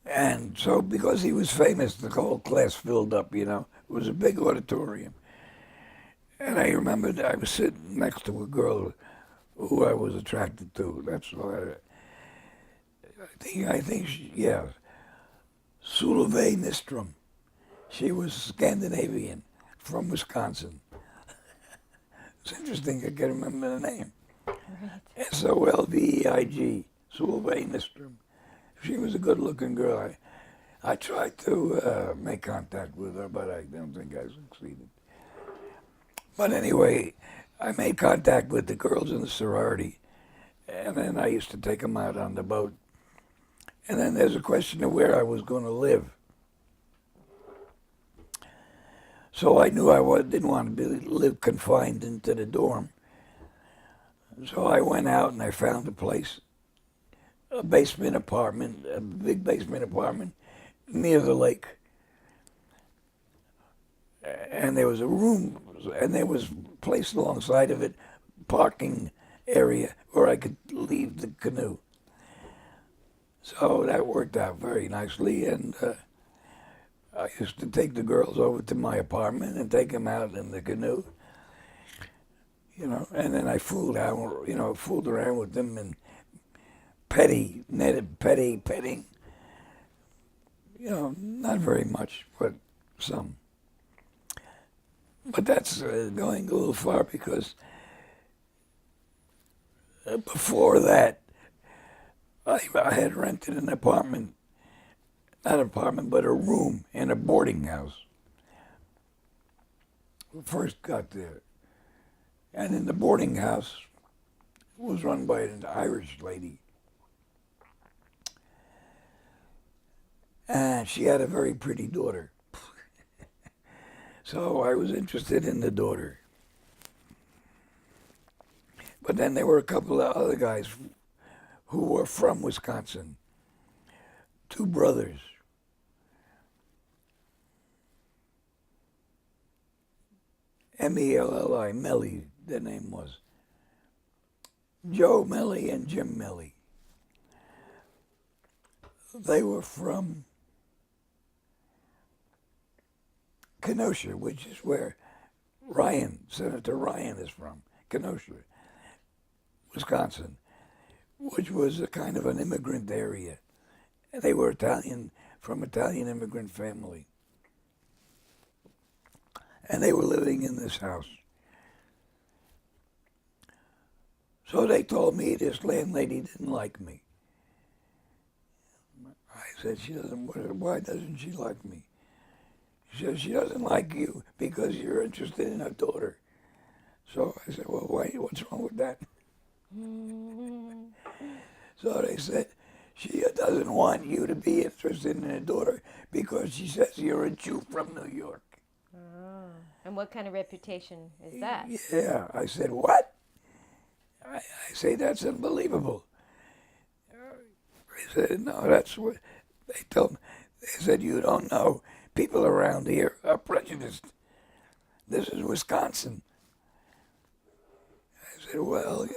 And so because he was famous, the whole class filled up, It was a big auditorium. And I remember that I was sitting next to a girl who I was attracted to. That's why I think she, yeah, Solveig Nystrom. She was Scandinavian from Wisconsin. It's interesting I can remember the name. Right. Solveig, Solveig Nystrom. She was a good-looking girl. I tried to make contact with her, but I don't think I succeeded. But anyway, I made contact with the girls in the sorority, and then I used to take them out on the boat. And then there's a question of where I was going to live. So I knew didn't want to live confined into the dorm. So I went out and I found a place, a basement apartment, a big basement apartment near the lake. And there was a room, and there was placed alongside of it parking area where I could leave the canoe. So that worked out very nicely, and I used to take the girls over to my apartment and take them out in the canoe, and then I fooled around with them and petting, not very much, but some. But that's going a little far because before that, I had rented an apartment, not an apartment, but a room in a boarding house. First got there. And in the boarding house, it was run by an Irish lady. And she had a very pretty daughter. So I was interested in the daughter. But then there were a couple of other guys who were from Wisconsin. Two brothers. Melli, Melli, their name was. Joe Melli and Jim Melli. They were from Kenosha, which is where Senator Ryan is from, Kenosha, Wisconsin, which was a kind of an immigrant area. And they were Italian, from Italian immigrant family. And they were living in this house. So they told me this landlady didn't like me. I said, why doesn't she like me? She said, she doesn't like you because you're interested in her daughter. So I said, well, what's wrong with that? So they said, She doesn't want you to be interested in her daughter because she says you're a Jew from New York. Oh. And what kind of reputation is that? Yeah, I said, what? I say, that's unbelievable. They said, no, that's what they told me. They said, you don't know. People around here are prejudiced. This is Wisconsin. I said, well,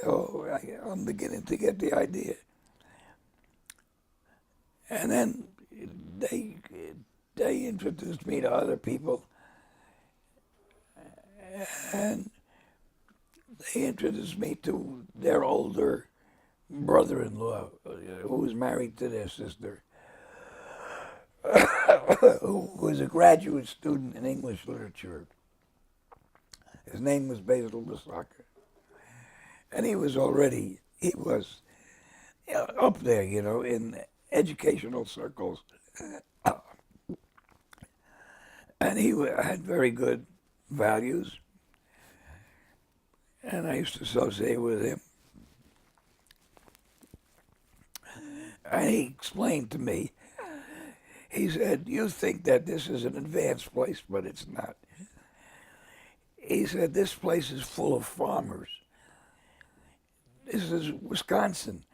I'm beginning to get the idea. And then they introduced me to other people, and they introduced me to their older brother-in-law, who was married to their sister, who was a graduate student in English literature. His name was Basil Basaka. And he was up there, in educational circles. And he had very good values. And I used to associate with him. And he explained to me, he said, you think that this is an advanced place, but it's not. He said, this place is full of farmers. This is Wisconsin.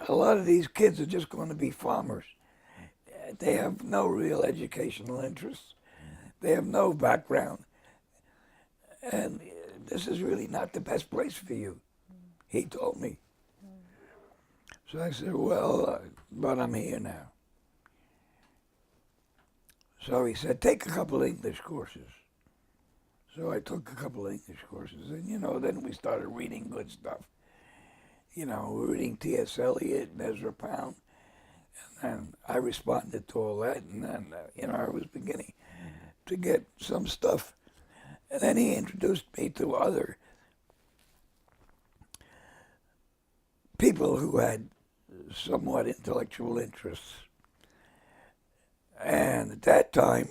A lot of these kids are just going to be farmers. They have no real educational interests. They have no background. And this is really not the best place for you, he told me. So I said, well, but I'm here now. So he said, take a couple of English courses. So I took a couple of English courses, and, then we started reading good stuff. Reading T.S. Eliot and Ezra Pound. And I responded to all that, and then, I was beginning to get some stuff. And then he introduced me to other people who had somewhat intellectual interests. And at that time,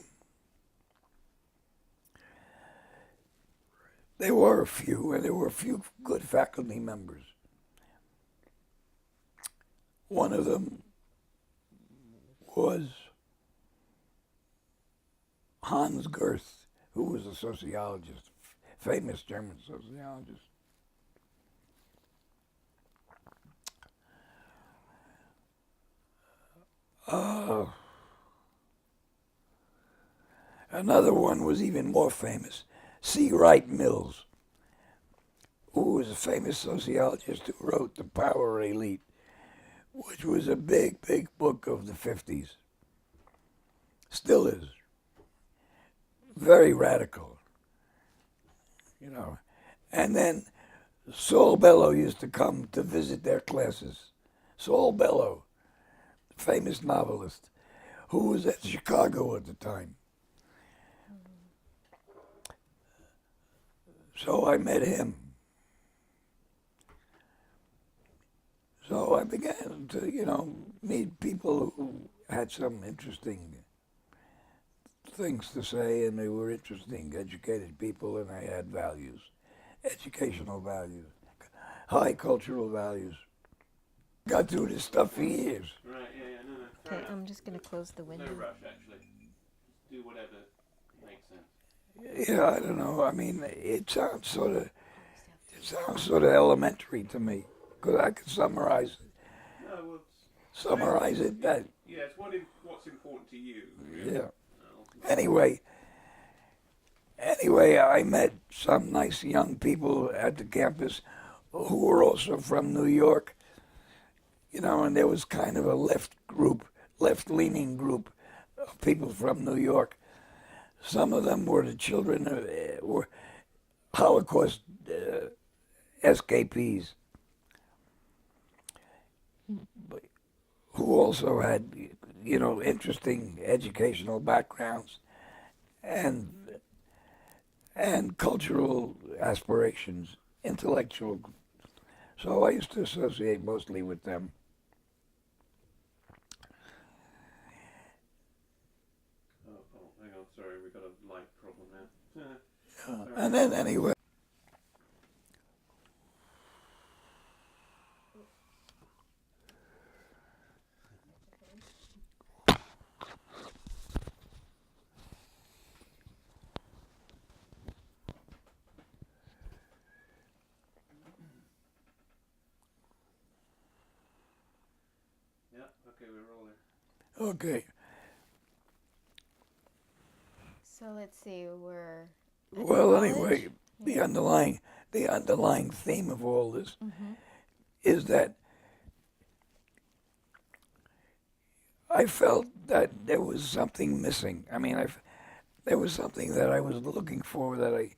there were a few good faculty members. One of them was Hans Gerth, who was a sociologist, famous German sociologist. Another one was even more famous, C. Wright Mills, who was a famous sociologist who wrote The Power Elite, which was a big, big book of the 50s. Still is. Very radical, And then Saul Bellow used to come to visit their classes. Saul Bellow, famous novelist, who was at Chicago at the time. So I met him. So I began to, meet people who had some interesting things to say, and they were interesting, educated people, and I had values, educational values, high cultural values. Got through this stuff for years. Right, no. Okay, I'm just going to close the window. No rush, actually. Just do whatever makes sense. Yeah, I don't know. I mean, it sounds sort of elementary to me, because I could summarize it. No, well, Summarize it that. Yeah, it's what's important to you. Really. Yeah. Anyway, I met some nice young people at the campus who were also from New York, and there was kind of a left-leaning group of people from New York. Some of them were the children were Holocaust escapees, who also had, interesting educational backgrounds and cultural aspirations, intellectual. So I used to associate mostly with them. Oh, hang on, sorry, we've got a light problem now. And then anyway, Okay, we're rolling. Okay. So let's see, we're at Well, college? anyway, the underlying theme of all this Mm-hmm. is that I felt that there was something missing. I mean, there was something that I was looking for that I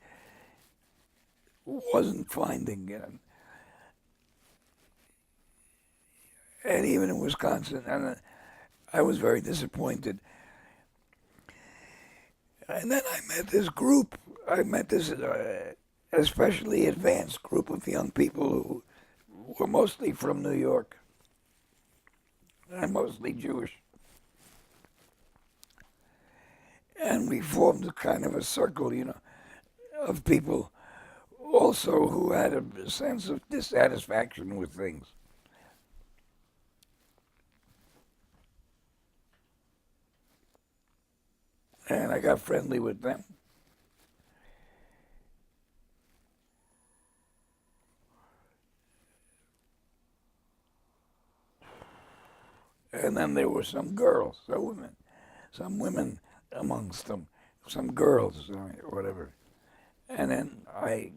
wasn't finding. And even in Wisconsin, and I was very disappointed. And then I met this group. I met this especially advanced group of young people who were mostly from New York and mostly Jewish. And we formed a kind of a circle, of people also who had a sense of dissatisfaction with things. And I got friendly with them. And then there were some girls, some women amongst them, some girls, or whatever. And then I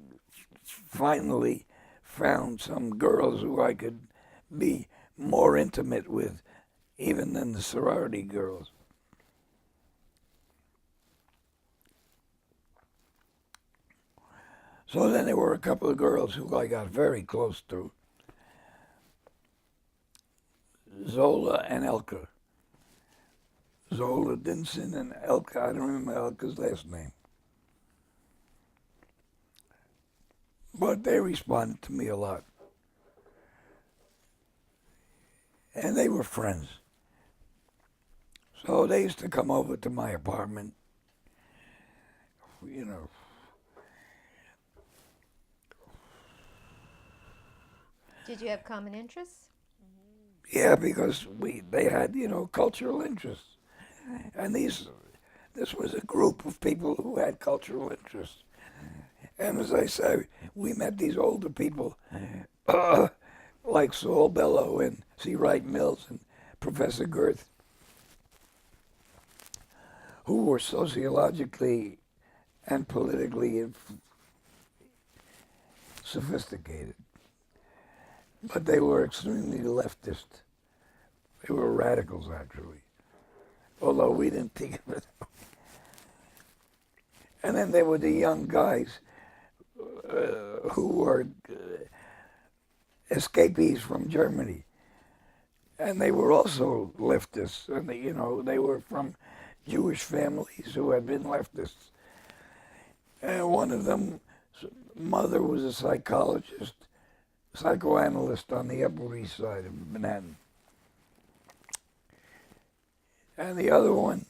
finally found some girls who I could be more intimate with, even than the sorority girls. So then there were a couple of girls who I got very close to, Zola and Elka. Zola Dinson and Elka, I don't remember Elka's last name. But they responded to me a lot. And they were friends. So they used to come over to my apartment, you know. Did you have common interests? Yeah, because they had, cultural interests. And this was a group of people who had cultural interests. And as I say, we met these older people like Saul Bellow and C. Wright Mills and Professor Girth, who were sociologically and politically sophisticated. But they were extremely leftist. They were radicals, actually, although we didn't think of it. And then there were the young guys who were escapees from Germany. And they were also leftists. And, they were from Jewish families who had been leftists. And one of them, mother was a psychoanalyst on the Upper East Side of Manhattan. And the other one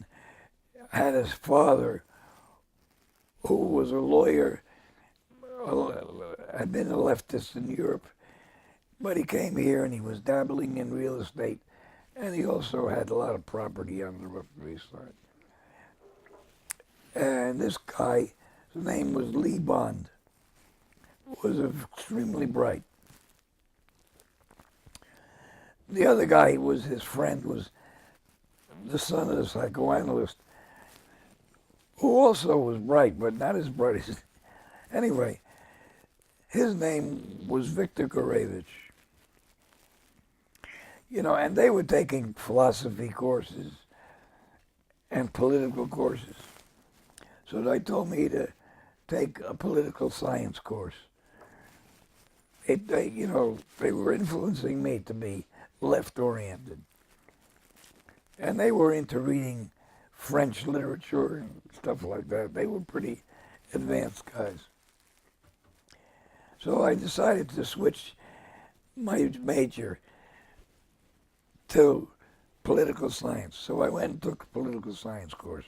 had his father, who was a lawyer, had been a leftist in Europe, but he came here and he was dabbling in real estate, and he also had a lot of property on the Upper East Side. And this guy, his name was Lee Bond, was extremely bright. The other guy was his friend, was the son of the psychoanalyst, who also was bright, but not as bright as... Anyway, his name was Victor Gorevich. And they were taking philosophy courses and political courses. So they told me to take a political science course. They were influencing me to be left-oriented. And they were into reading French literature and stuff like that. They were pretty advanced guys. So I decided to switch my major to political science. So I went and took a political science course.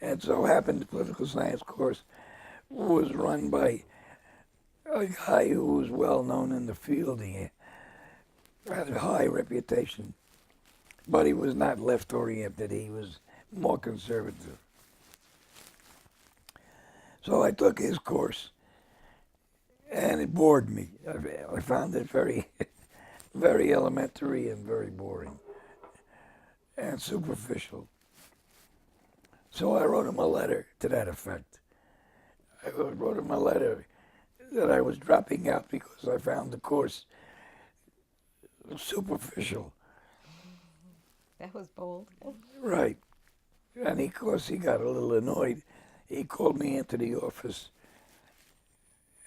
And so happened the political science course was run by a guy who was well known in the field. He had a high reputation. But he was not left-oriented. He was more conservative. So I took his course, and it bored me. I found it very, very elementary and very boring. and superficial. So I wrote him a letter to that effect. I wrote him a letter that I was dropping out because I found the course superficial. That was bold. Right. And of course he got a little annoyed. He called me into the office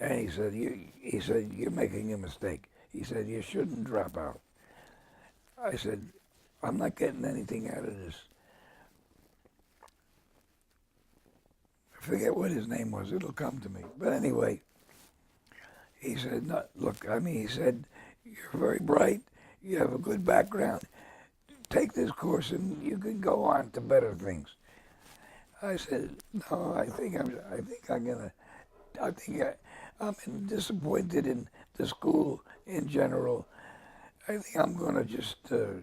and he said, you're making a mistake. He said, you shouldn't drop out. I said, I'm not getting anything out of this. I forget what his name was. It'll come to me. But anyway, he said, no, look, he said, you're very bright. You have a good background. Take this course and you can go on to better things. I said, no, I'm disappointed in the school in general. I think I'm going to just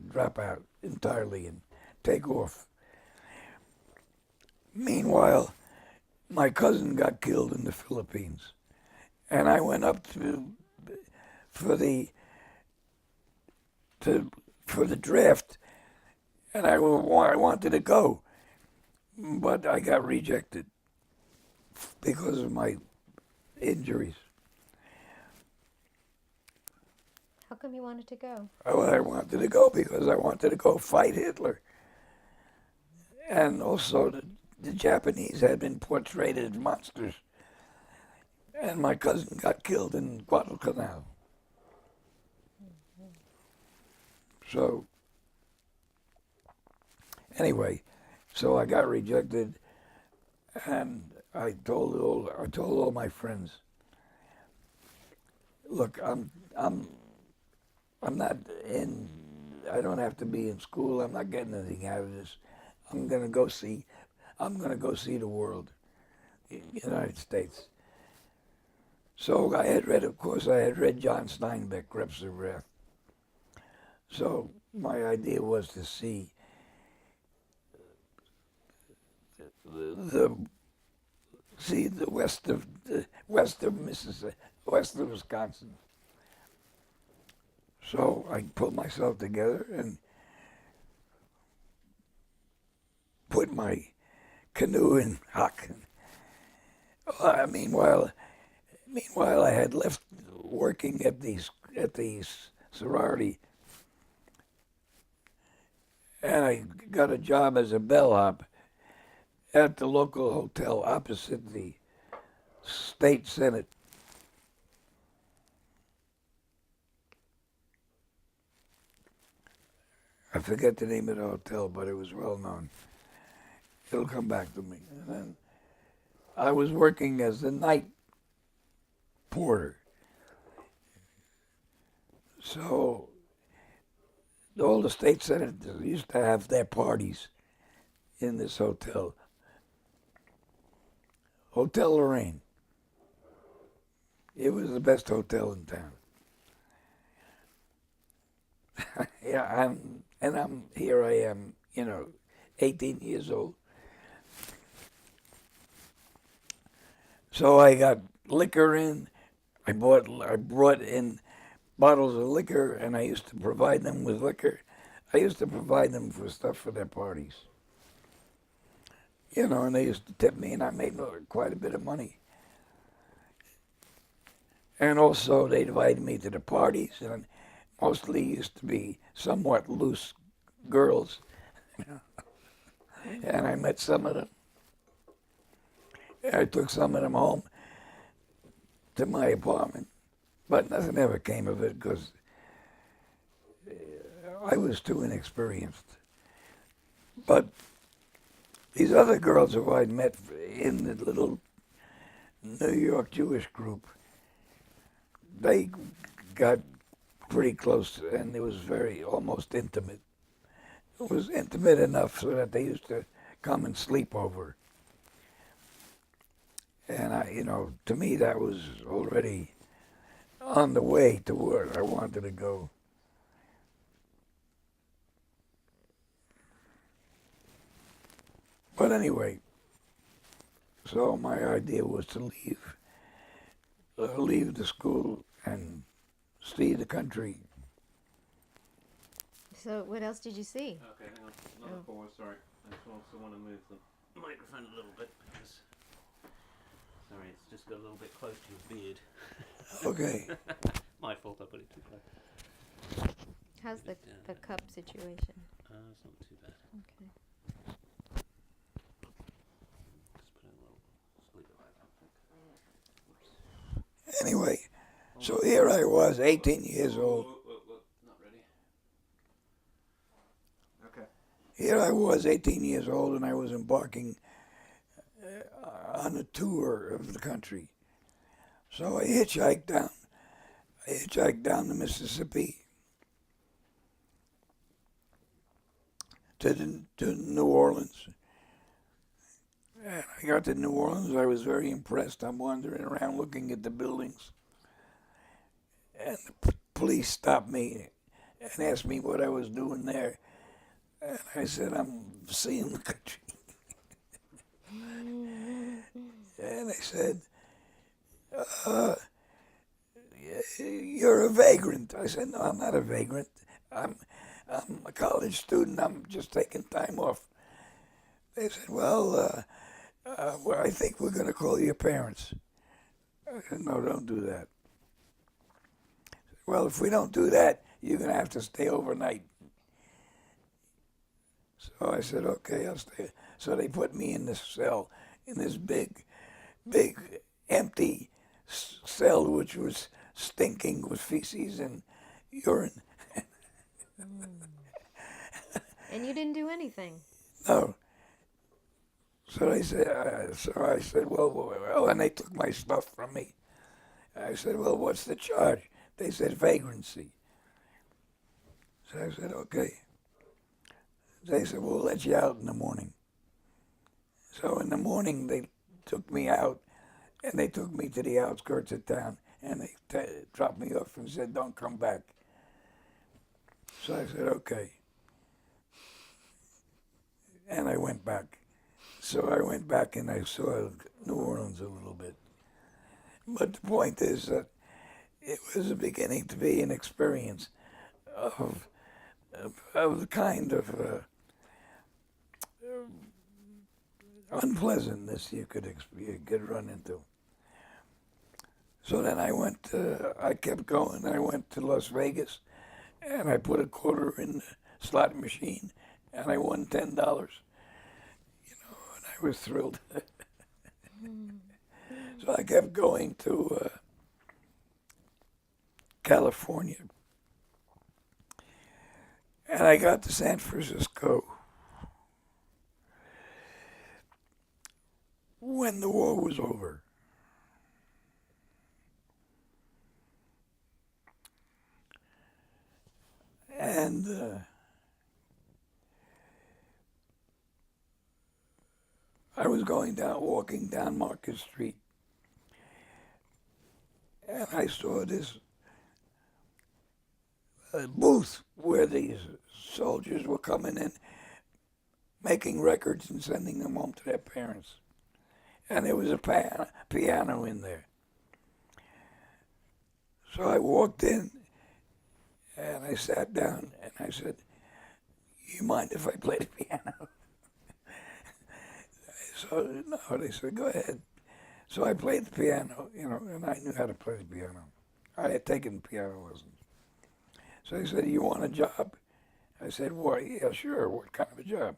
drop out entirely and take off. Meanwhile, my cousin got killed in the Philippines, and I went up for the draft, and I wanted to go, but I got rejected because of my injuries. How come you wanted to go? Well, I wanted to go because I wanted to go fight Hitler. And also the Japanese had been portrayed as monsters. And my cousin got killed in Guadalcanal. So, anyway, so I got rejected, and I told all my friends, look, I'm not in. I don't have to be in school. I'm not getting anything out of this. I'm gonna go see the world, the United States. So I had read John Steinbeck, Grapes of Wrath. So my idea was to see the west of Mississippi, west of Wisconsin. So I put myself together and put my canoe in hock. Meanwhile, I had left working at the sorority, and I got a job as a bellhop at the local hotel opposite the state senate. I forget the name of the hotel, but it was well known. It'll come back to me. And then I was working as the night porter. So all the state senators used to have their parties in this hotel. Hotel Lorraine. It was the best hotel in town. Yeah, here I am, 18 years old. So I got liquor in. I brought in bottles of liquor, and I used to provide them with liquor. I used to provide them for stuff for their parties. And they used to tip me, and I made quite a bit of money. And also, they invited me to the parties, and mostly used to be somewhat loose girls. And I met some of them. I took some of them home to my apartment, but nothing ever came of it because I was too inexperienced. But these other girls who I'd met in the little New York Jewish group, they got pretty close, and it was almost intimate. It was intimate enough so that they used to come and sleep over. And to me, that was already on the way to where I wanted to go. But anyway, so my idea was to leave the school and see the country. So what else did you see? Okay, hang on. Another Oh. pause, sorry. I just also want to move the microphone a little bit because... Sorry, it's just got a little bit close to your beard. Okay. My fault, I put it too close. How's the cup situation? It's not too bad. Okay. Just put in a little... Just leave it like that. Anyway, so here I was, 18 years old. Not ready. Okay. Here I was, 18 years old, and I was embarking on a tour of the country. So I hitchhiked down the Mississippi to New Orleans. And I got to New Orleans. I was very impressed. I'm wandering around looking at the buildings. And the police stopped me and asked me what I was doing there. And I said, I'm seeing the country. And they said, you're a vagrant. I said, no, I'm not a vagrant. I'm a college student. I'm just taking time off. They said, well, I think we're going to call your parents. I said, no, don't do that. Well, if we don't do that, you're going to have to stay overnight. So I said, okay, I'll stay. So they put me in this cell, in this big, empty cell, which was stinking with feces and urine. And you didn't do anything? No. So I said, well, and they took my stuff from me. I said, well, what's the charge? They said vagrancy. So I said, okay. They said, we'll let you out in the morning. So in the morning, they took me out, and they took me to the outskirts of town, and they dropped me off and said, don't come back. So I said, okay. And I went back. So I went back and I saw New Orleans a little bit. But the point is that it was beginning to be an experience of the kind of unpleasantness you could run into. So then I kept going. I went to Las Vegas, and I put a quarter in the slot machine, and I won $10. And I was thrilled. So I kept going to California, and I got to San Francisco when the war was over. And I was walking down Market Street, and I saw this booth where these soldiers were coming in, making records and sending them home to their parents. And there was a piano in there. So I walked in, and I sat down, and I said, you mind if I play the piano? So, no, they said, go ahead. So I played the piano, and I knew how to play the piano. I had taken piano lessons. So they said, you want a job? I said, well, yeah, sure. What kind of a job?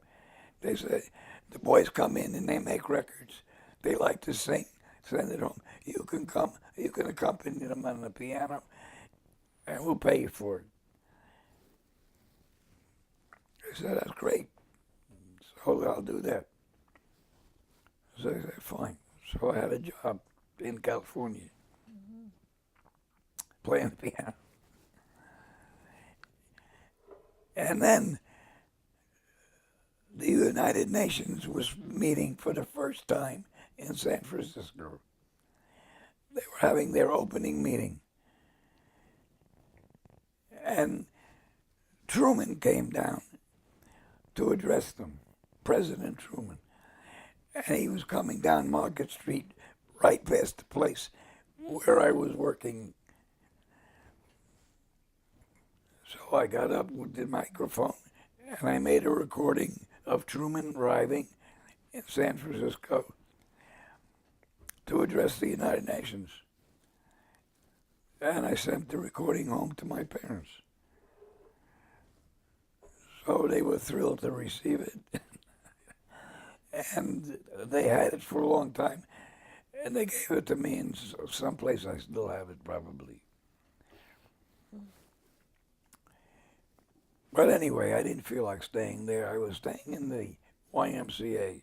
They said, the boys come in and they make records. They like to sing. Send it home. You can accompany them on the piano, and we'll pay you for it. I said, that's great. So I'll do that. So I said, fine. So I had a job in California, playing the piano. And then the United Nations was meeting for the first time in San Francisco. They were having their opening meeting. And Truman came down to address them, President Truman. And he was coming down Market Street right past the place where I was working. So I got up with the microphone and I made a recording of Truman arriving in San Francisco to address the United Nations. And I sent the recording home to my parents. So they were thrilled to receive it. And they had it for a long time. And they gave it to me in some place I still have it probably. But anyway, I didn't feel like staying there. I was staying in the YMCA.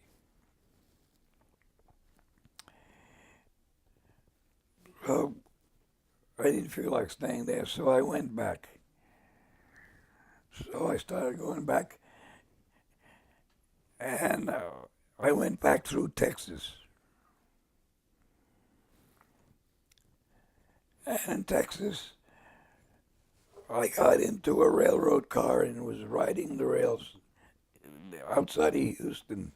So I didn't feel like staying there, so I went back. So I started going back, and I went back through Texas. And in Texas, I got into a railroad car and was riding the rails outside of Houston.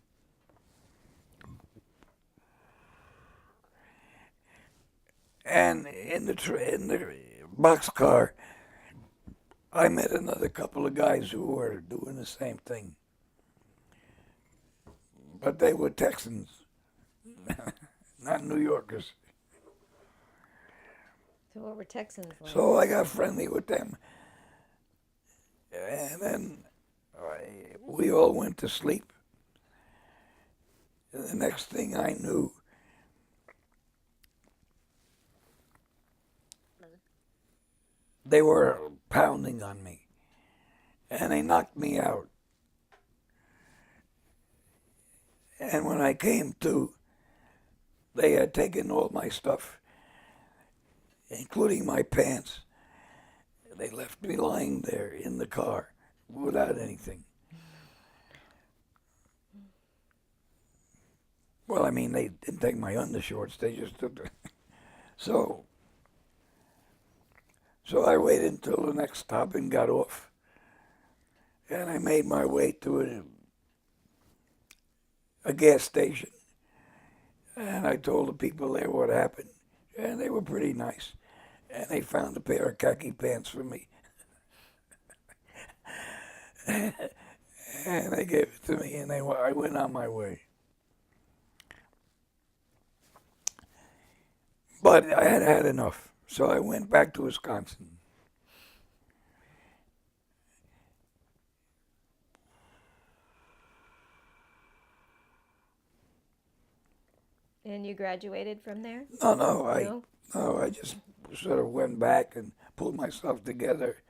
And in the boxcar, I met another couple of guys who were doing the same thing. But they were Texans, not New Yorkers. So what were Texans like? So I got friendly with them. And then we all went to sleep. And the next thing I knew, they were pounding on me. And they knocked me out. And when I came to, they had taken all my stuff, including my pants. They left me lying there in the car without anything. Well, I mean, they didn't take my undershorts. They just took the... So I waited until the next stop and got off. And I made my way to a gas station. And I told the people there what happened. And they were pretty nice. And they found a pair of khaki pants for me. And they gave it to me, and I went on my way. But I had had enough, so I went back to Wisconsin. And you graduated from there? No, I just sort of went back and pulled myself together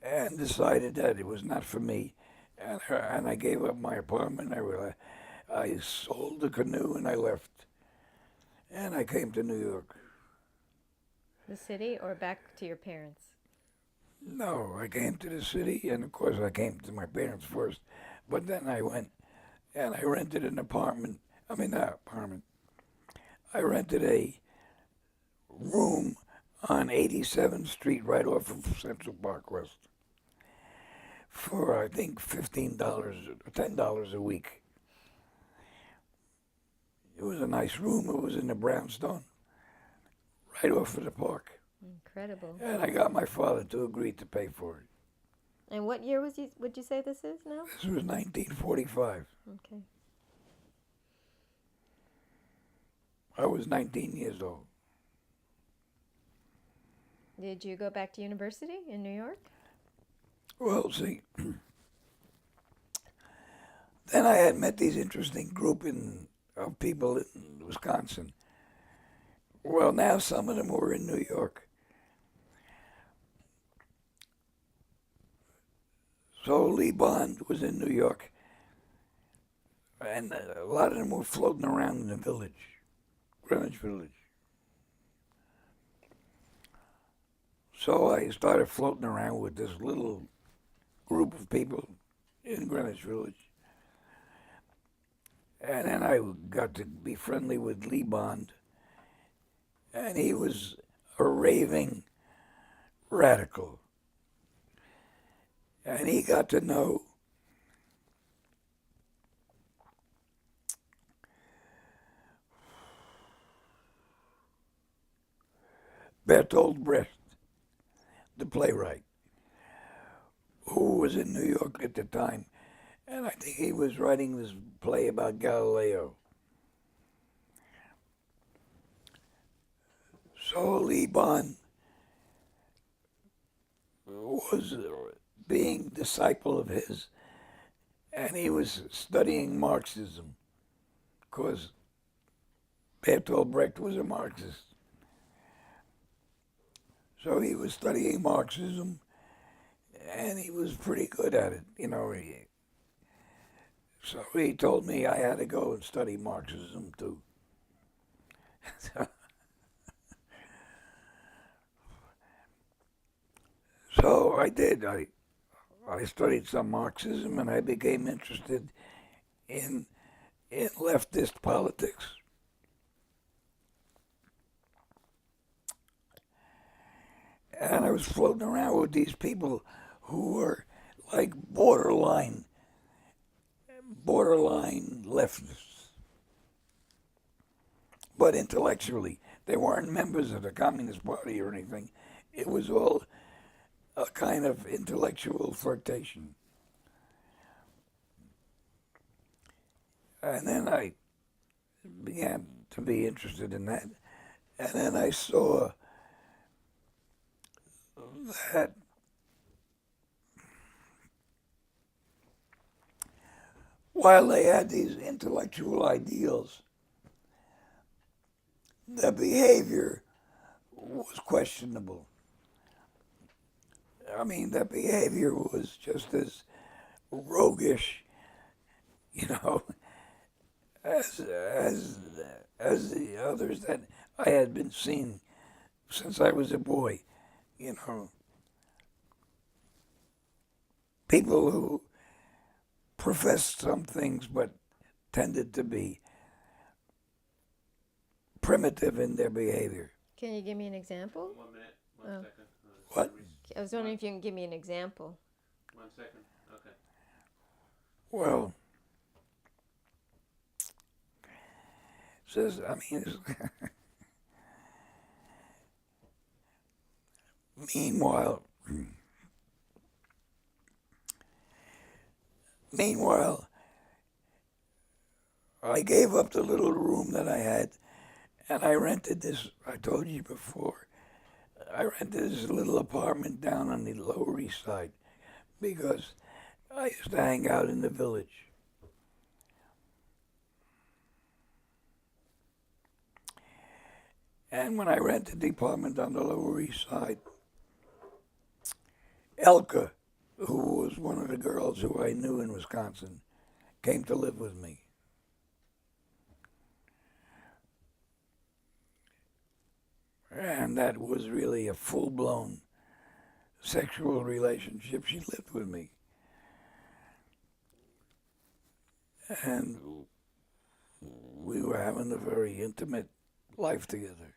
and decided that it was not for me. And I gave up my apartment. I sold the canoe and I left. And I came to New York. The city or back to your parents? No, I came to the city, and of course I came to my parents first. But then I went and I rented an apartment. I mean, not apartment. I rented a room on 87th Street right off of Central Park West for, I think, $15 or $10 a week. It was a nice room. It was in the brownstone, right off of the park. Incredible. And I got my father to agree to pay for it. And what year would you say this is now? This was 1945. Okay. I was 19 years old. Did you go back to university in New York? Well, see, then I had met these interesting group of people in Wisconsin. Well, now some of them were in New York. So Lee Bond was in New York, and a lot of them were floating around in the village, Greenwich Village. So I started floating around with this little group of people in Greenwich Village. And then I got to be friendly with Lee Bond. And he was a raving radical. And he got to know Bertolt Brecht, the playwright. who was in New York at the time, and I think he was writing this play about Galileo. So Lee Bon was being a disciple of his, and he was studying Marxism, because Bertolt Brecht was a Marxist. So he was studying Marxism, and he was pretty good at it, you know. So he told me I had to go and study Marxism too. So I did. I studied some Marxism, and I became interested in leftist politics. And I was floating around with these people who were like borderline leftists, but intellectually. They weren't members of the Communist Party or anything. It was all a kind of intellectual flirtation. And then I began to be interested in that. And then I saw that while they had these intellectual ideals, the behavior was questionable. I mean, the behavior was just as roguish, you know, as the others that I had been seeing since I was a boy, you know. People who professed some things but tended to be primitive in their behavior. Can you give me an example? 1 minute, one Oh. second. What? I was wondering if you can give me an example. 1 second. Okay. Well, says, I mean, meanwhile, meanwhile, I gave up the little room that I had, and I rented this. I told you before. I rented this little apartment down on the Lower East Side because I used to hang out in the village. And when I rented the apartment on the Lower East Side, Elka, who was one of the girls who I knew in Wisconsin, came to live with me. And that was really a full-blown sexual relationship. She lived with me. And we were having a very intimate life together.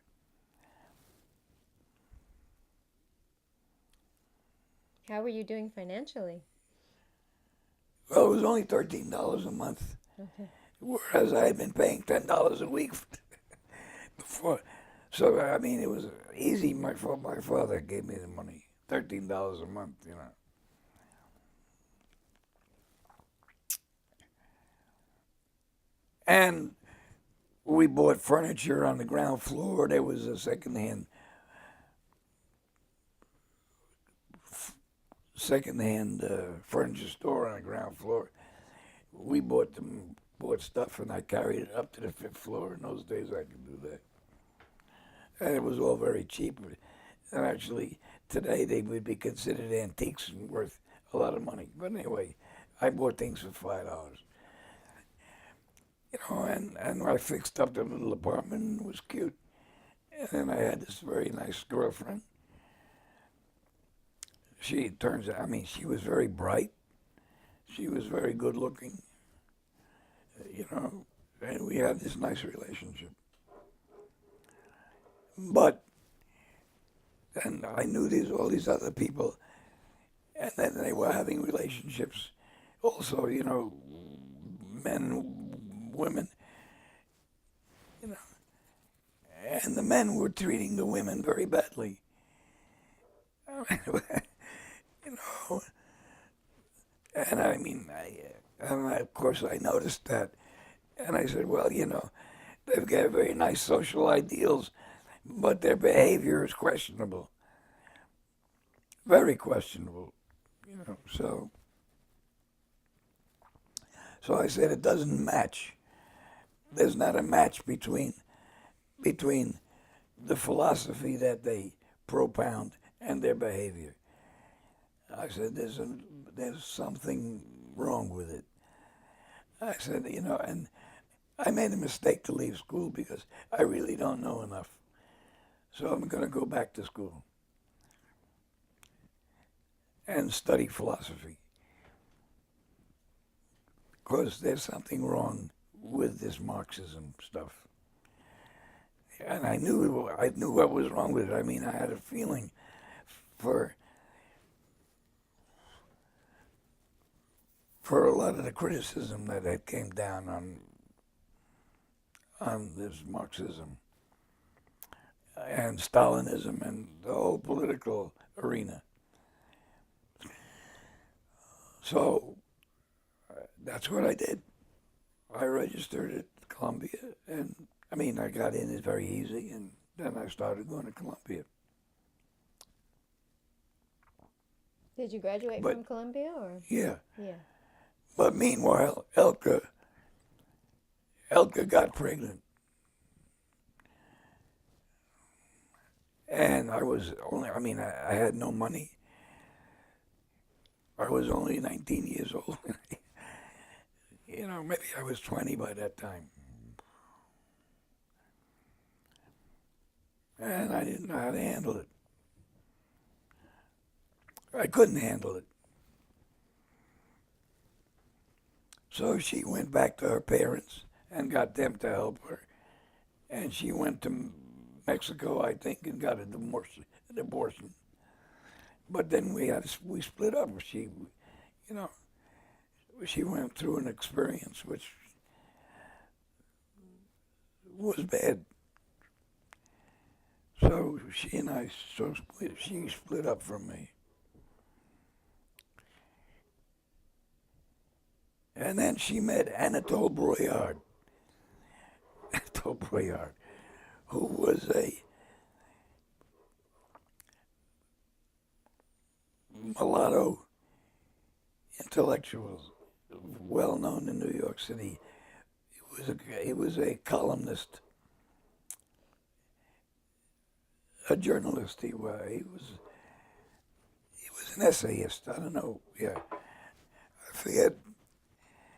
How were you doing financially? Well, it was only $13 a month, Okay. whereas I had been paying $10 a week before. So, I mean, it was easy. My father gave me the money, $13 a month, you know. And we bought furniture on the ground floor. There was a secondhand furniture store on the ground floor. We bought stuff, and I carried it up to the fifth floor. In those days, I could do that. And it was all very cheap. And actually, today they would be considered antiques and worth a lot of money. But anyway, I bought things for $5. You know, and I fixed up the little apartment, and it was cute. And then I had this very nice girlfriend. She turns out, I mean, she was very bright. She was very good looking, you know, and we had this nice relationship. But, and I knew all these other people, and then they were having relationships also, you know, men and women, you know, and the men were treating the women very badly. I mean, you know, And I mean, of course I noticed that. And I said, well, they've got very nice social ideals, but their behavior is questionable, very questionable. So I said it doesn't match. There's not a match between the philosophy that they propound and their behavior. I said there's something wrong with it. I said, and I made a mistake to leave school because I really don't know enough. So I'm going to go back to school and study philosophy because there's something wrong with this Marxism stuff. And I knew what was wrong with it. I mean, I had a feeling for a lot of the criticism that had came down on this Marxism and Stalinism and the whole political arena. So that's what I did. I registered at Columbia, and I mean, I got in it very easy, and then I started going to Columbia. Did you graduate But from Columbia or? yeah, Yeah. but meanwhile, Elka got pregnant, and I was only. I mean, I had no money. I was only 19 years old. Maybe I was 20 by that time. And I didn't know how to handle it. I couldn't handle it. So she went back to her parents and got them to help her. And she went to Mexico, I think, and got an abortion. But then we split up. She went through an experience which was bad. So she split up from me. And then she met Anatole Broyard. Anatole Broyard, who was a mulatto intellectual, well known in New York City. He was a columnist, a journalist. He was an essayist. I don't know. Yeah, I forget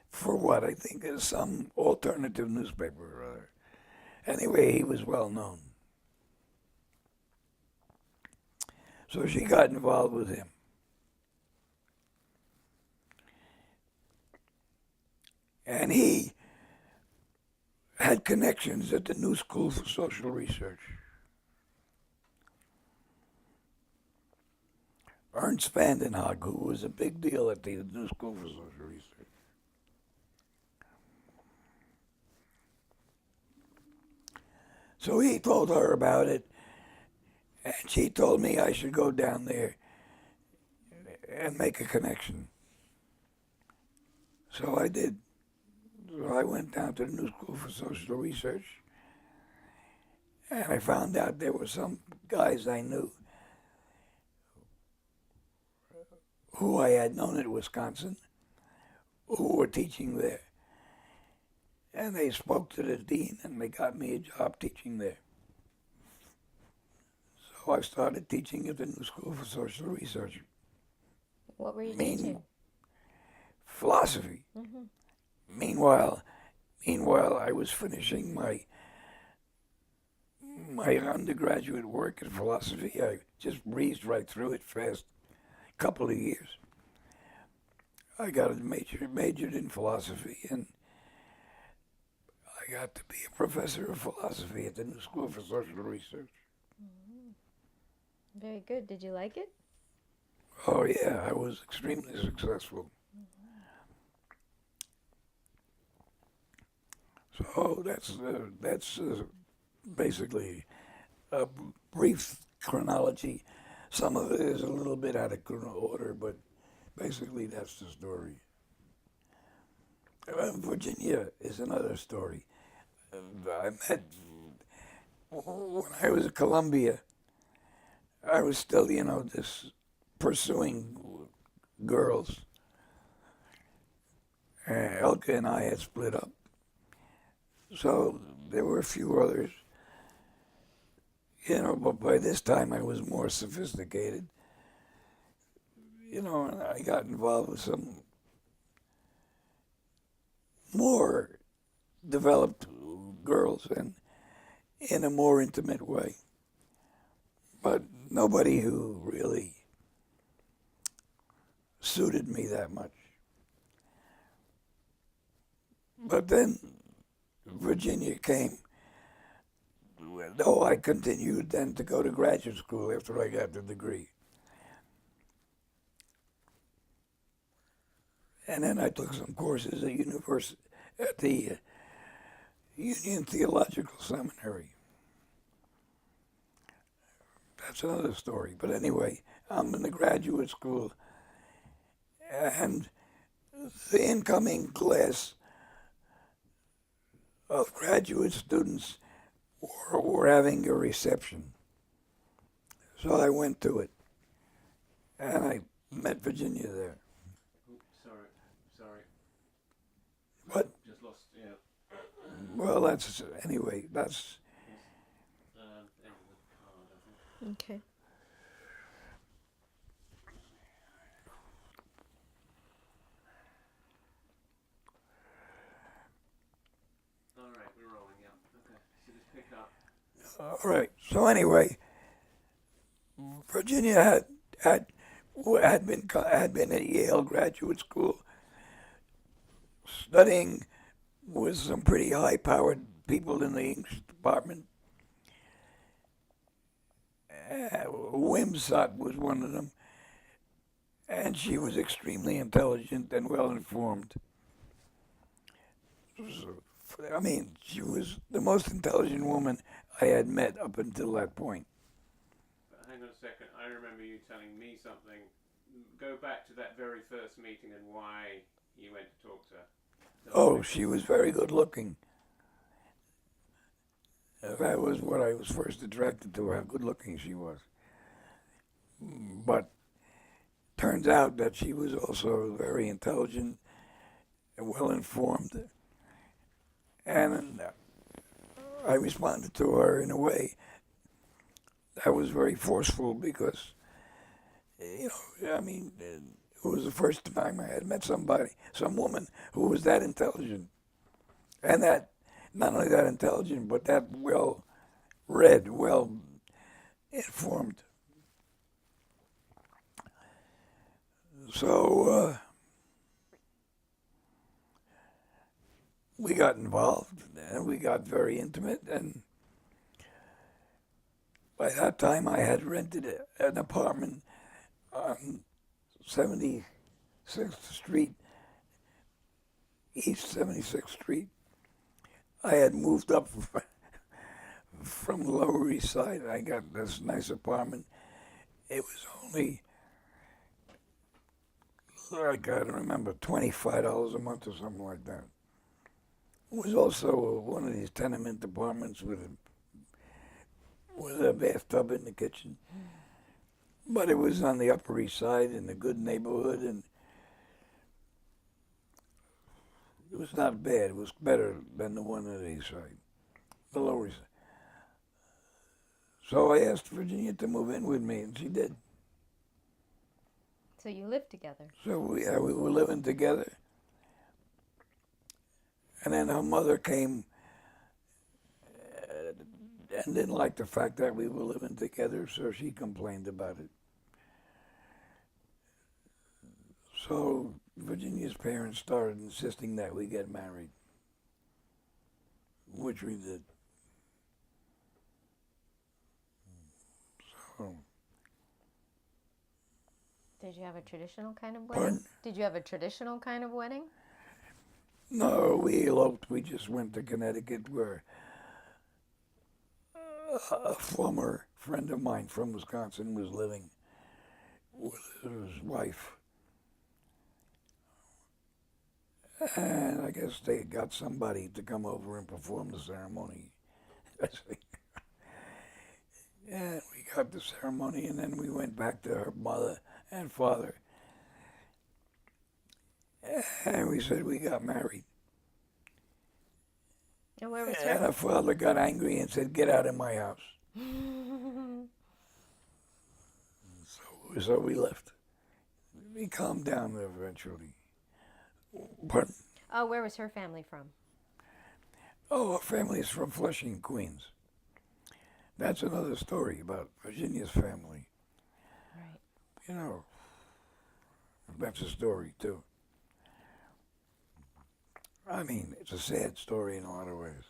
for what. I think it's some alternative newspaper or other. Anyway, he was well known. So she got involved with him. And he had connections at the New School for Social Research. Ernst Vandenhag, who was a big deal at the New School for Social Research. So he told her about it, and she told me I should go down there and make a connection. So I did. So I went down to the New School for Social Research, and I found out there were some guys I knew who I had known at Wisconsin who were teaching there. And they spoke to the dean, and they got me a job teaching there. So I started teaching at the New School for Social Research. What were you teaching? Philosophy. Mm-hmm. Meanwhile, I was finishing my undergraduate work in philosophy. I just breezed right through it fast. Couple of years. I got majored in philosophy, and I got to be a professor of philosophy at the New School for Social Research. Mm-hmm. Very good. Did you like it? Oh yeah, I was extremely successful. So that's basically a brief chronology. Some of it is a little bit out of order, but Basically, that's the story. Virginia is another story. I met, when I was at Columbia, I was still, this pursuing girls. Elka and I had split up. So there were a few others, but by this time I was more sophisticated, and I got involved with some more developed girls and in a more intimate way. But nobody who really suited me that much. But then Virginia came. I continued then to go to graduate school after I got the degree. And then I took some courses at the Union Theological Seminary. That's another story. But anyway, I'm in the graduate school, and the incoming class of graduate students were having a reception. So I went to it, and I met Virginia there. Sorry. What? Just lost, yeah. Well, anyway, that's... End of the card, I think. Okay. Alright, we're rolling, yeah. Okay, so just pick up. All right. So anyway, Virginia had been at Yale Graduate School, studying with some pretty high-powered people in the English department. Wimsott was one of them, and she was extremely intelligent and well-informed. She was the most intelligent woman I had met up until that point. But hang on a second, I remember you telling me something. Go back to that very first meeting and why you went to talk to her. She was very good looking. That was what I was first attracted to, how good looking she was. But turns out that she was also very intelligent and well informed. And I responded to her in a way that was very forceful because, it was the first time I had met some woman who was that intelligent. And that, not only that intelligent, but that well read, well informed. So we got involved and we got very intimate. And by that time, I had rented an apartment on 76th Street, East 76th Street. I had moved up from the Lower East Side. I got this nice apartment. It was only, I gotta remember, $25 a month or something like that. It was also one of these tenement apartments with a bathtub in the kitchen. But it was on the Upper East Side in a good neighborhood, and it was not bad. It was better than the one on the East Side, the Lower East Side. So I asked Virginia to move in with me, and she did. So you lived together? So we were living together. And then her mother came and didn't like the fact that we were living together, so she complained about it. So Virginia's parents started insisting that we get married, which we did. So, Did you have a traditional kind of wedding? Pardon? Did you have a traditional kind of wedding? no, we eloped. We just went to Connecticut where a former friend of mine from Wisconsin was living with his wife. And I guess they got somebody to come over and perform the ceremony. And we got the ceremony, and then we went back to her mother and father, and we said we got married. And where was And her? her father got angry and said, "Get out of my house." So we left. We calmed down eventually. Pardon? Oh, where was her family from? Oh, our family is from Flushing, Queens. That's another story about Virginia's family. Right. You know, that's a story too. I mean, it's a sad story in a lot of ways.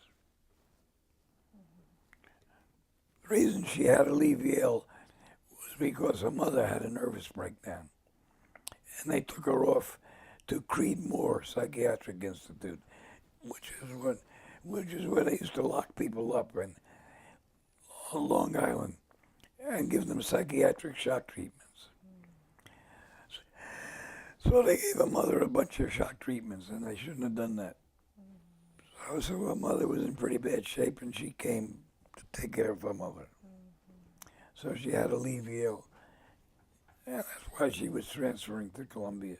The reason she had to leave Yale was because her mother had a nervous breakdown. And they took her off to Creedmoor Psychiatric Institute, which is where they used to lock people up in on Long Island and give them psychiatric shock treatments. So they gave her mother a bunch of shock treatments, and they shouldn't have done that. So her mother was in pretty bad shape, and she came to take care of her mother. So she had to leave Yale, and that's why she was transferring to Columbia.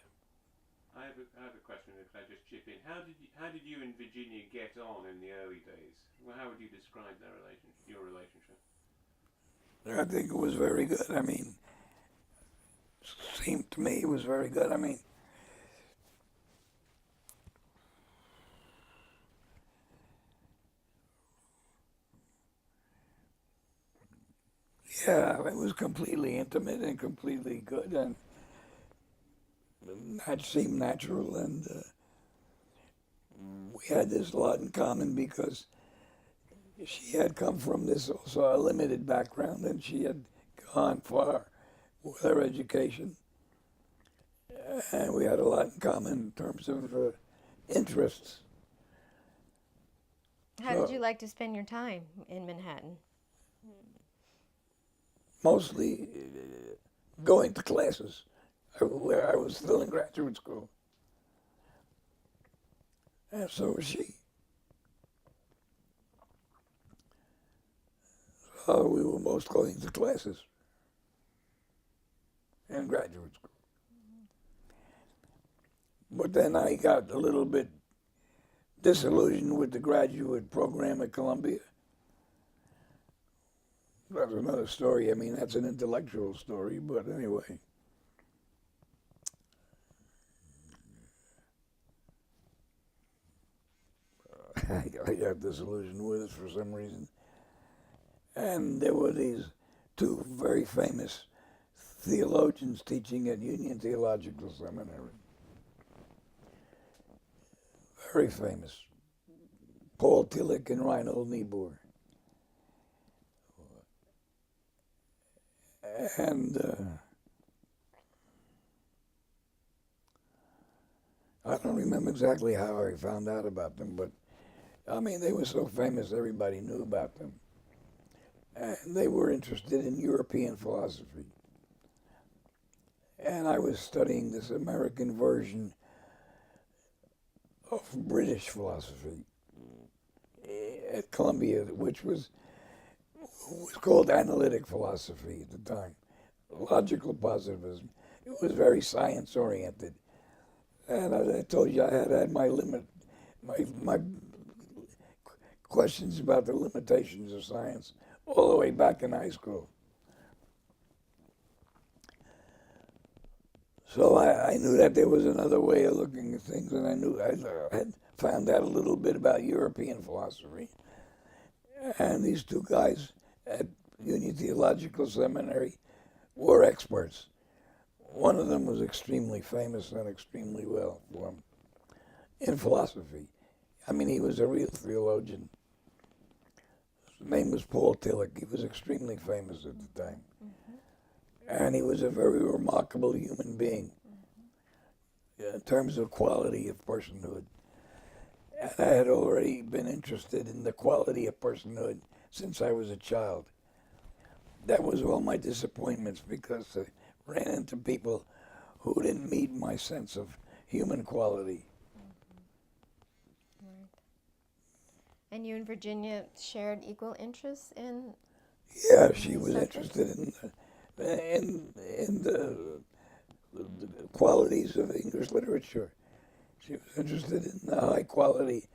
I have a question. If I just chip in, how did you and Virginia get on in the early days? Well, how would you describe your relationship? I think it was very good. I mean, seemed to me it was very good. I mean, yeah, it was completely intimate and completely good, and that seemed natural. And we had this a lot in common because she had come from this also a limited background, and she had gone far with her education, and we had a lot in common in terms of interests. How did you like to spend your time in Manhattan? Mostly going to classes where I was still in graduate school. And so was she. So we were most going to classes in graduate school. But then I got a little bit disillusioned with the graduate program at Columbia. That's another story. I mean, that's an intellectual story, but anyway. I got disillusioned with it for some reason. And there were these two very famous theologians teaching at Union Theological Seminary. Very famous. Paul Tillich and Reinhold Niebuhr. And I don't remember exactly how I found out about them, but I mean, they were so famous, everybody knew about them. And they were interested in European philosophy. And I was studying this American version of British philosophy at Columbia, which was called analytic philosophy at the time, logical positivism. It was very science oriented. And as I told you, I had my questions about the limitations of science all the way back in high school. So I knew that there was another way of looking at things, and I knew I had found out a little bit about European philosophy. And these two guys at Union Theological Seminary were experts. One of them was extremely famous and extremely well formed in philosophy. I mean, he was a real theologian. His name was Paul Tillich. He was extremely famous at the time. And he was a very remarkable human being in terms of quality of personhood. And I had already been interested in the quality of personhood since I was a child. That was all my disappointments because I ran into people who didn't meet my sense of human quality. And you and Virginia shared equal interests in Yeah, she these was subjects? interested in the qualities of English literature. She was interested in the high quality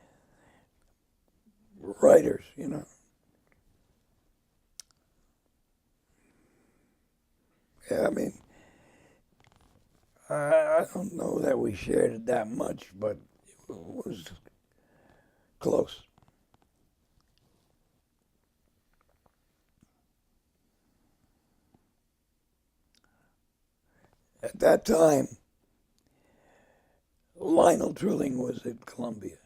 writers, you know. Yeah, I mean, I don't know that we shared it that much, but it was close. At that time, Lionel Trilling was at Columbia,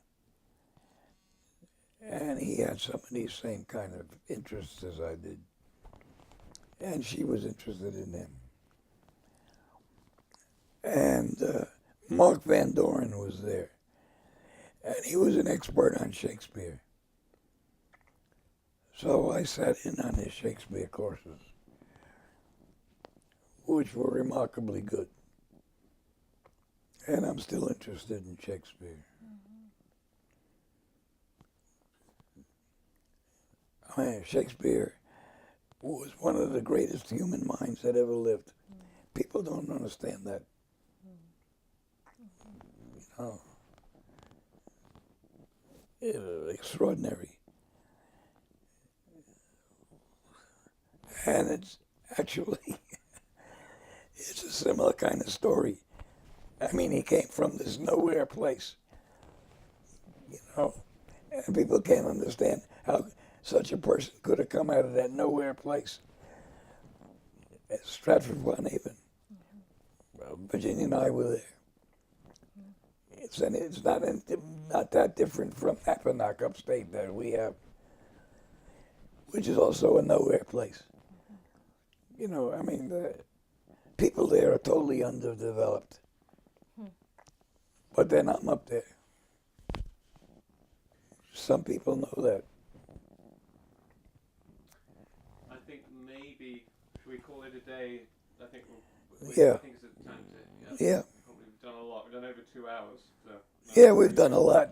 and he had some of these same kind of interests as I did, and she was interested in him. And Mark Van Doren was there, and he was an expert on Shakespeare. So I sat in on his Shakespeare courses, which were remarkably good. And I'm still interested in Shakespeare. I mean, Shakespeare was one of the greatest human minds that ever lived. People don't understand that. You know, extraordinary. And it's actually, it's a similar kind of story. I mean, he came from this nowhere place, you know, and people can't understand how such a person could have come out of that nowhere place at Stratford-upon-Avon. Well, Virginia and I were there. It's not that different from Appomattox upstate that we have, which is also a nowhere place. You know, I mean, the people there are totally underdeveloped, but then I'm up there. Some people know that. I think maybe should we call it a day? I think Yeah. I think it's a time to. Yeah. We've done a lot. We've done over 2 hours. So Yeah, we've done a lot.